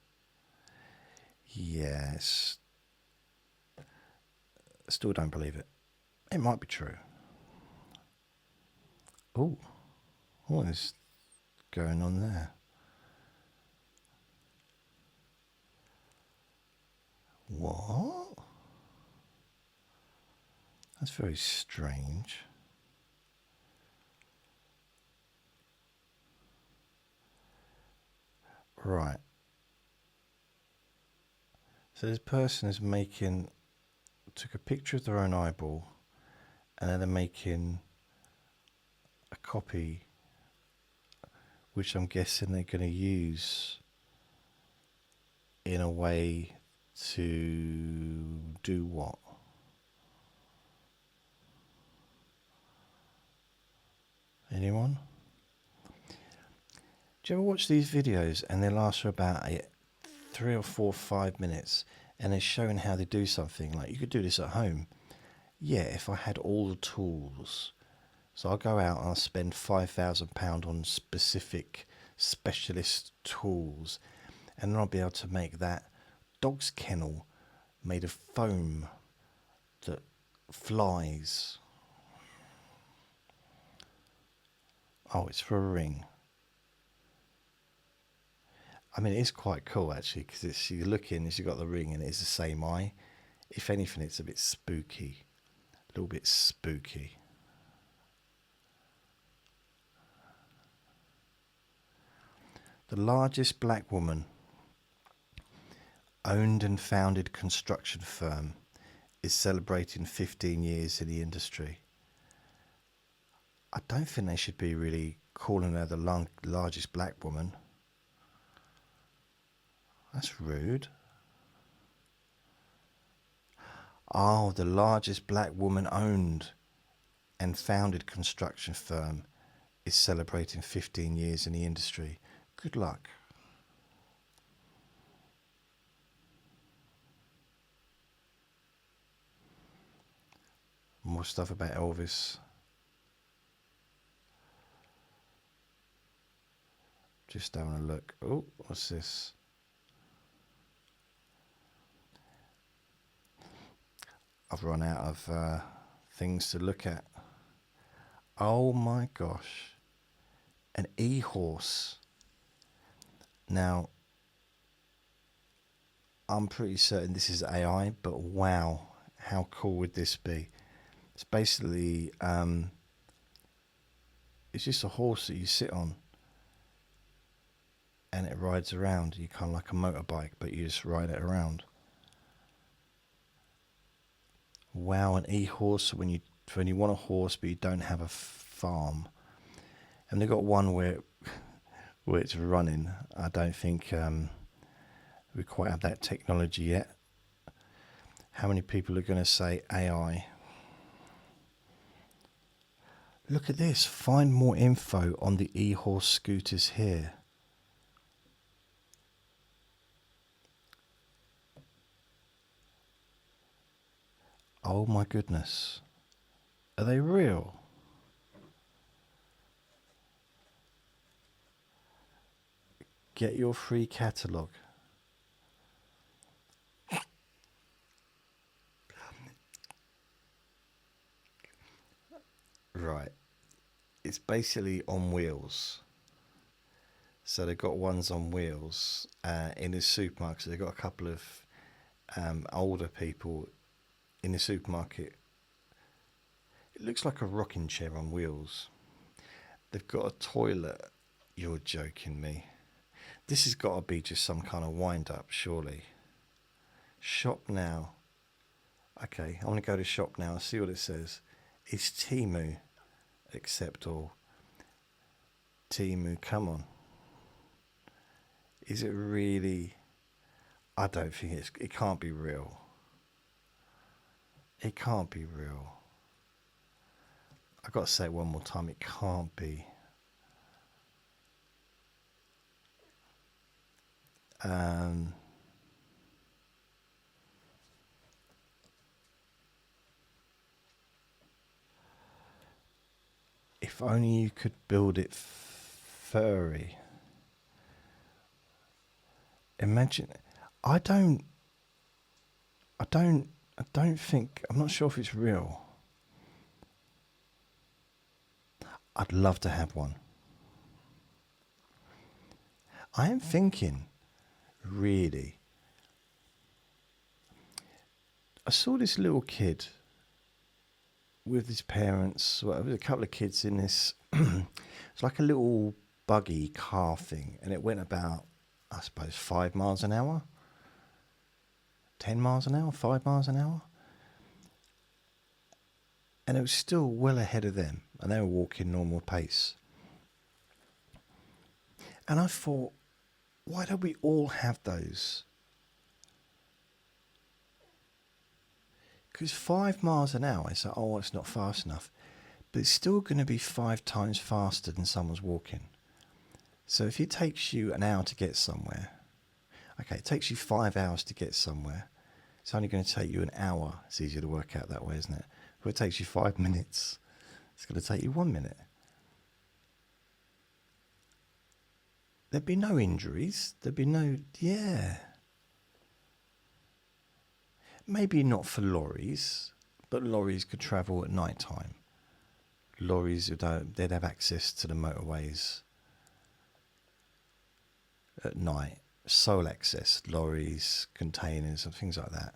Yes. Still don't believe it. It might be true. Oh, what is going on there? What? That's very strange. Right. So this person is took a picture of their own eyeball, and then they're making a copy, which I'm guessing they're going to use in a way to do what? Anyone? Do you ever watch these videos and they last for about 3 or 4 or 5 minutes, and they're showing how they do something? Like, you could do this at home. Yeah, if I had all the tools. So I'll go out and I'll spend £5,000 on specific specialist tools, and then I'll be able to make that dog's kennel made of foam that flies. Oh, it's for a ring. I mean, it's quite cool actually, because you look in, you've got the ring and it's the same eye. If anything, it's a bit spooky. A little bit spooky. The largest black woman owned and founded construction firm is celebrating 15 years in the industry. I don't think they should be really calling her the largest black woman. That's rude. Oh, the largest black woman owned and founded construction firm is celebrating 15 years in the industry. Good luck. More stuff about Elvis. Just having a look. Oh, what's this? I've run out of things to look at. Oh my gosh. An e-horse. Now, I'm pretty certain this is AI, but wow, how cool would this be? It's basically, it's just a horse that you sit on and it rides around. You kind of like a motorbike, but you just ride it around. Wow, an e-horse when you want a horse but you don't have a farm. And they've got one where it's running. I don't think we quite have that technology yet. How many people are going to say AI? Look at this. Find more info on the e-horse scooters here. Oh my goodness. Are they real? Get your free catalogue. Right. It's basically on wheels. So they've got ones on wheels in the supermarket. So they've got a couple of older people in the supermarket. It looks like a rocking chair on wheels. They've got a toilet. You're joking me. This has got to be just some kind of wind-up, surely. Shop now. Okay, I want to go to shop now and see what it says. Is Temu accept all? Temu, come on. Is it really? I don't think it can't be real. It can't be real. I've got to say it one more time. It can't be. If only you could build it furry. Imagine. I don't think. I'm not sure if it's real. I'd love to have one. I am thinking, really. I saw this little kid with his parents. Well, there was a couple of kids in this. It's like a little buggy car thing, and it went about, I suppose, 5 miles an hour, 10 miles an hour, 5 miles an hour. And it was still well ahead of them, and they were walking normal pace. And I thought, why don't we all have those? Because 5 miles an hour, it's like, oh, it's not fast enough. But it's still going to be 5 times faster than someone's walking. So if it takes you an hour to get somewhere, okay, it takes you 5 hours to get somewhere. It's only going to take you an hour. It's easier to work out that way, isn't it? If it takes you 5 minutes, it's going to take you 1 minute. There'd be no injuries. There'd be no, Maybe not for lorries, but lorries could travel at night time. Lorries, they'd have access to the motorways at night. Sole access, lorries, containers, and things like that.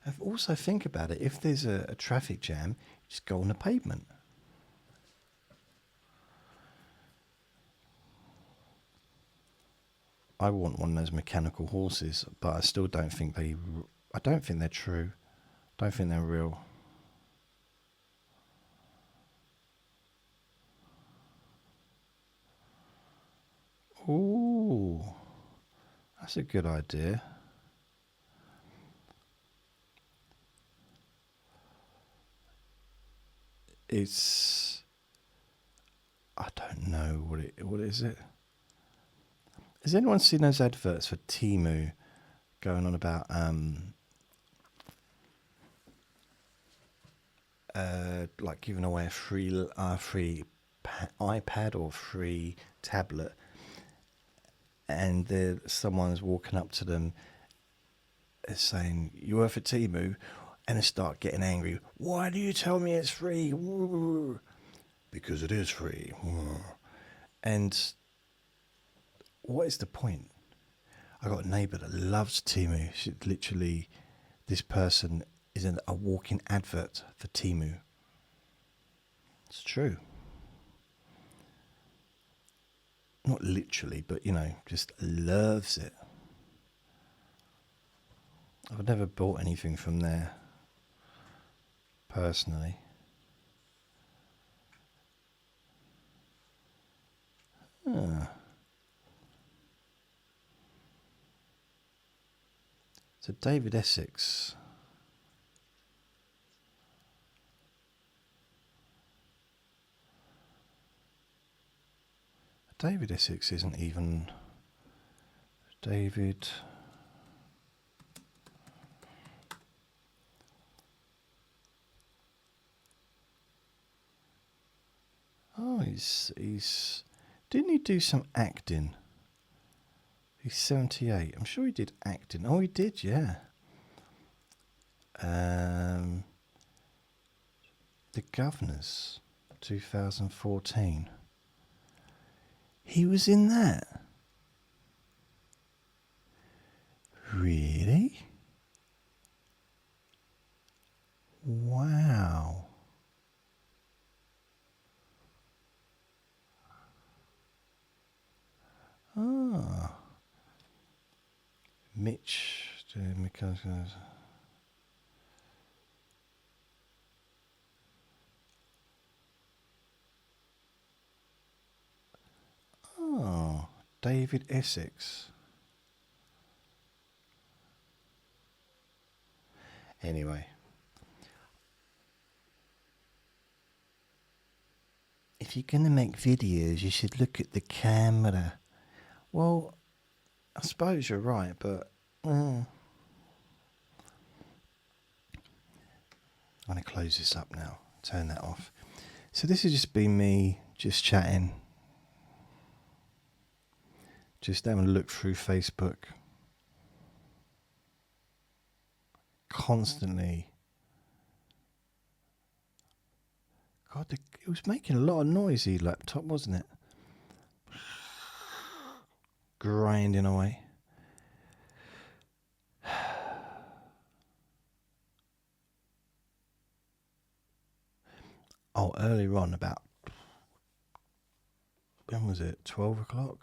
And also think about it. If there's a traffic jam, just go on the pavement. I want one of those mechanical horses, but I still don't think they're true. I don't think they're real. Ooh, that's a good idea. I don't know what is it? Has anyone seen those adverts for Temu going on about like giving away a free iPad or free tablet, and someone's walking up to them saying, "You work for Temu?" and I start getting angry. Why do you tell me it's free? Because it is free. And what is the point? I got a neighbour that loves Temu. She literally, this person is a walking advert for Temu. It's true. Not literally, but just loves it. I've never bought anything from there, personally. So David Essex. David Essex isn't even David. Oh, he's didn't he do some acting? He's 78. I'm sure he did acting. Oh, he did, yeah. The Governors, 2014. He was in that. Really? Wow. Ah. Mitch. Oh, David Essex. Anyway. If you're going to make videos, you should look at the camera. Well, I suppose you're right, but I'm going to close this up now. Turn that off. So this has just been me just chatting. Just having a look through Facebook. Constantly. God, it was making a lot of noisy laptop, wasn't it? Grinding away. Oh, earlier on, about, when was it? 12 o'clock?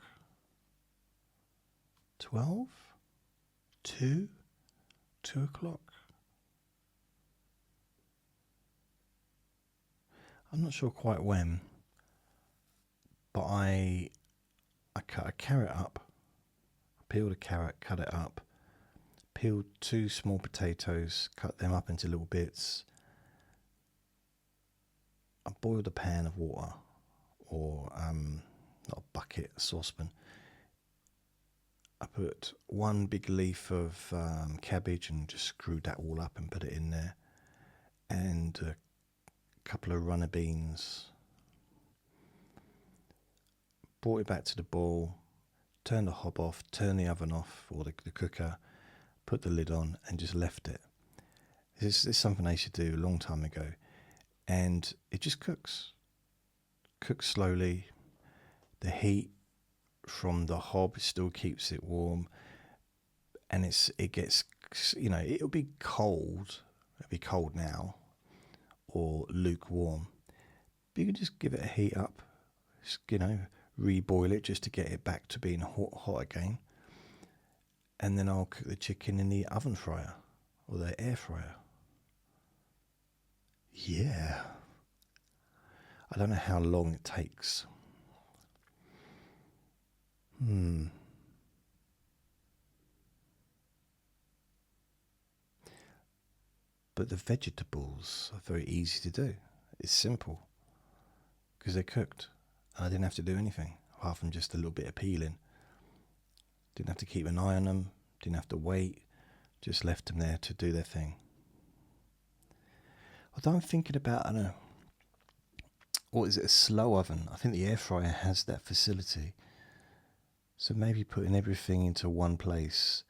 12? 2? 2 o'clock? I'm not sure quite when, but I cut a carrot up, peeled a carrot, cut it up, peeled 2 small potatoes, cut them up into little bits. I boiled a pan of water, or not a bucket, a saucepan. I put 1 big leaf of cabbage and just screwed that all up and put it in there, and a couple of runner beans. Brought it back to the boil, turned the hob off, turned the oven off, or the cooker, put the lid on, and just left it. This is something I used to do a long time ago, and it just cooks slowly. The heat from the hob still keeps it warm, and it gets, it'll be cold. It'll be cold now, or lukewarm. But you can just give it a heat up, reboil it just to get it back to being hot again. And then I'll cook the chicken in the oven fryer or the air fryer. Yeah. I don't know how long it takes. But the vegetables are very easy to do. It's simple because they're cooked. I didn't have to do anything apart from just a little bit of peeling. Didn't have to keep an eye on them. Didn't have to wait. Just left them there to do their thing. Although I'm thinking about, I don't know, what is it, a slow oven? I think the air fryer has that facility. So maybe putting everything into one place.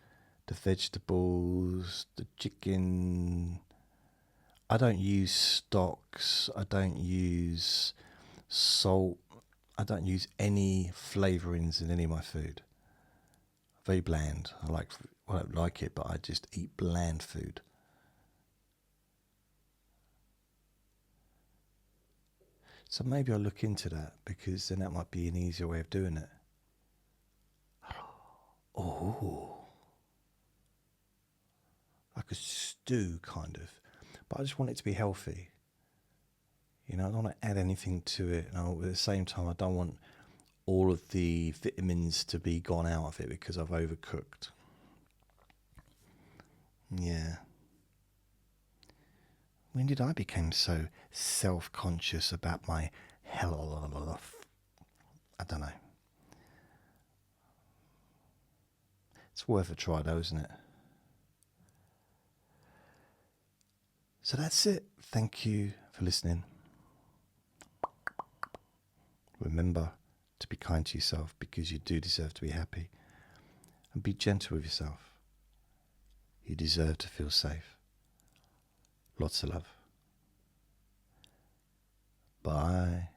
The vegetables, the chicken, I don't use stocks. I don't use salt. I don't use any flavourings in any of my food. Very bland. I don't like it, but I just eat bland food. So maybe I'll look into that, because then that might be an easier way of doing it. Oh, like a stew kind of, but I just want it to be healthy. I don't want to add anything to it, and at the same time I don't want all of the vitamins to be gone out of it because I've overcooked. Yeah. When did I become so self-conscious about my health? I don't know. It's worth a try though, isn't it? So that's it. Thank you for listening. Remember to be kind to yourself, because you do deserve to be happy. And be gentle with yourself. You deserve to feel safe. Lots of love. Bye.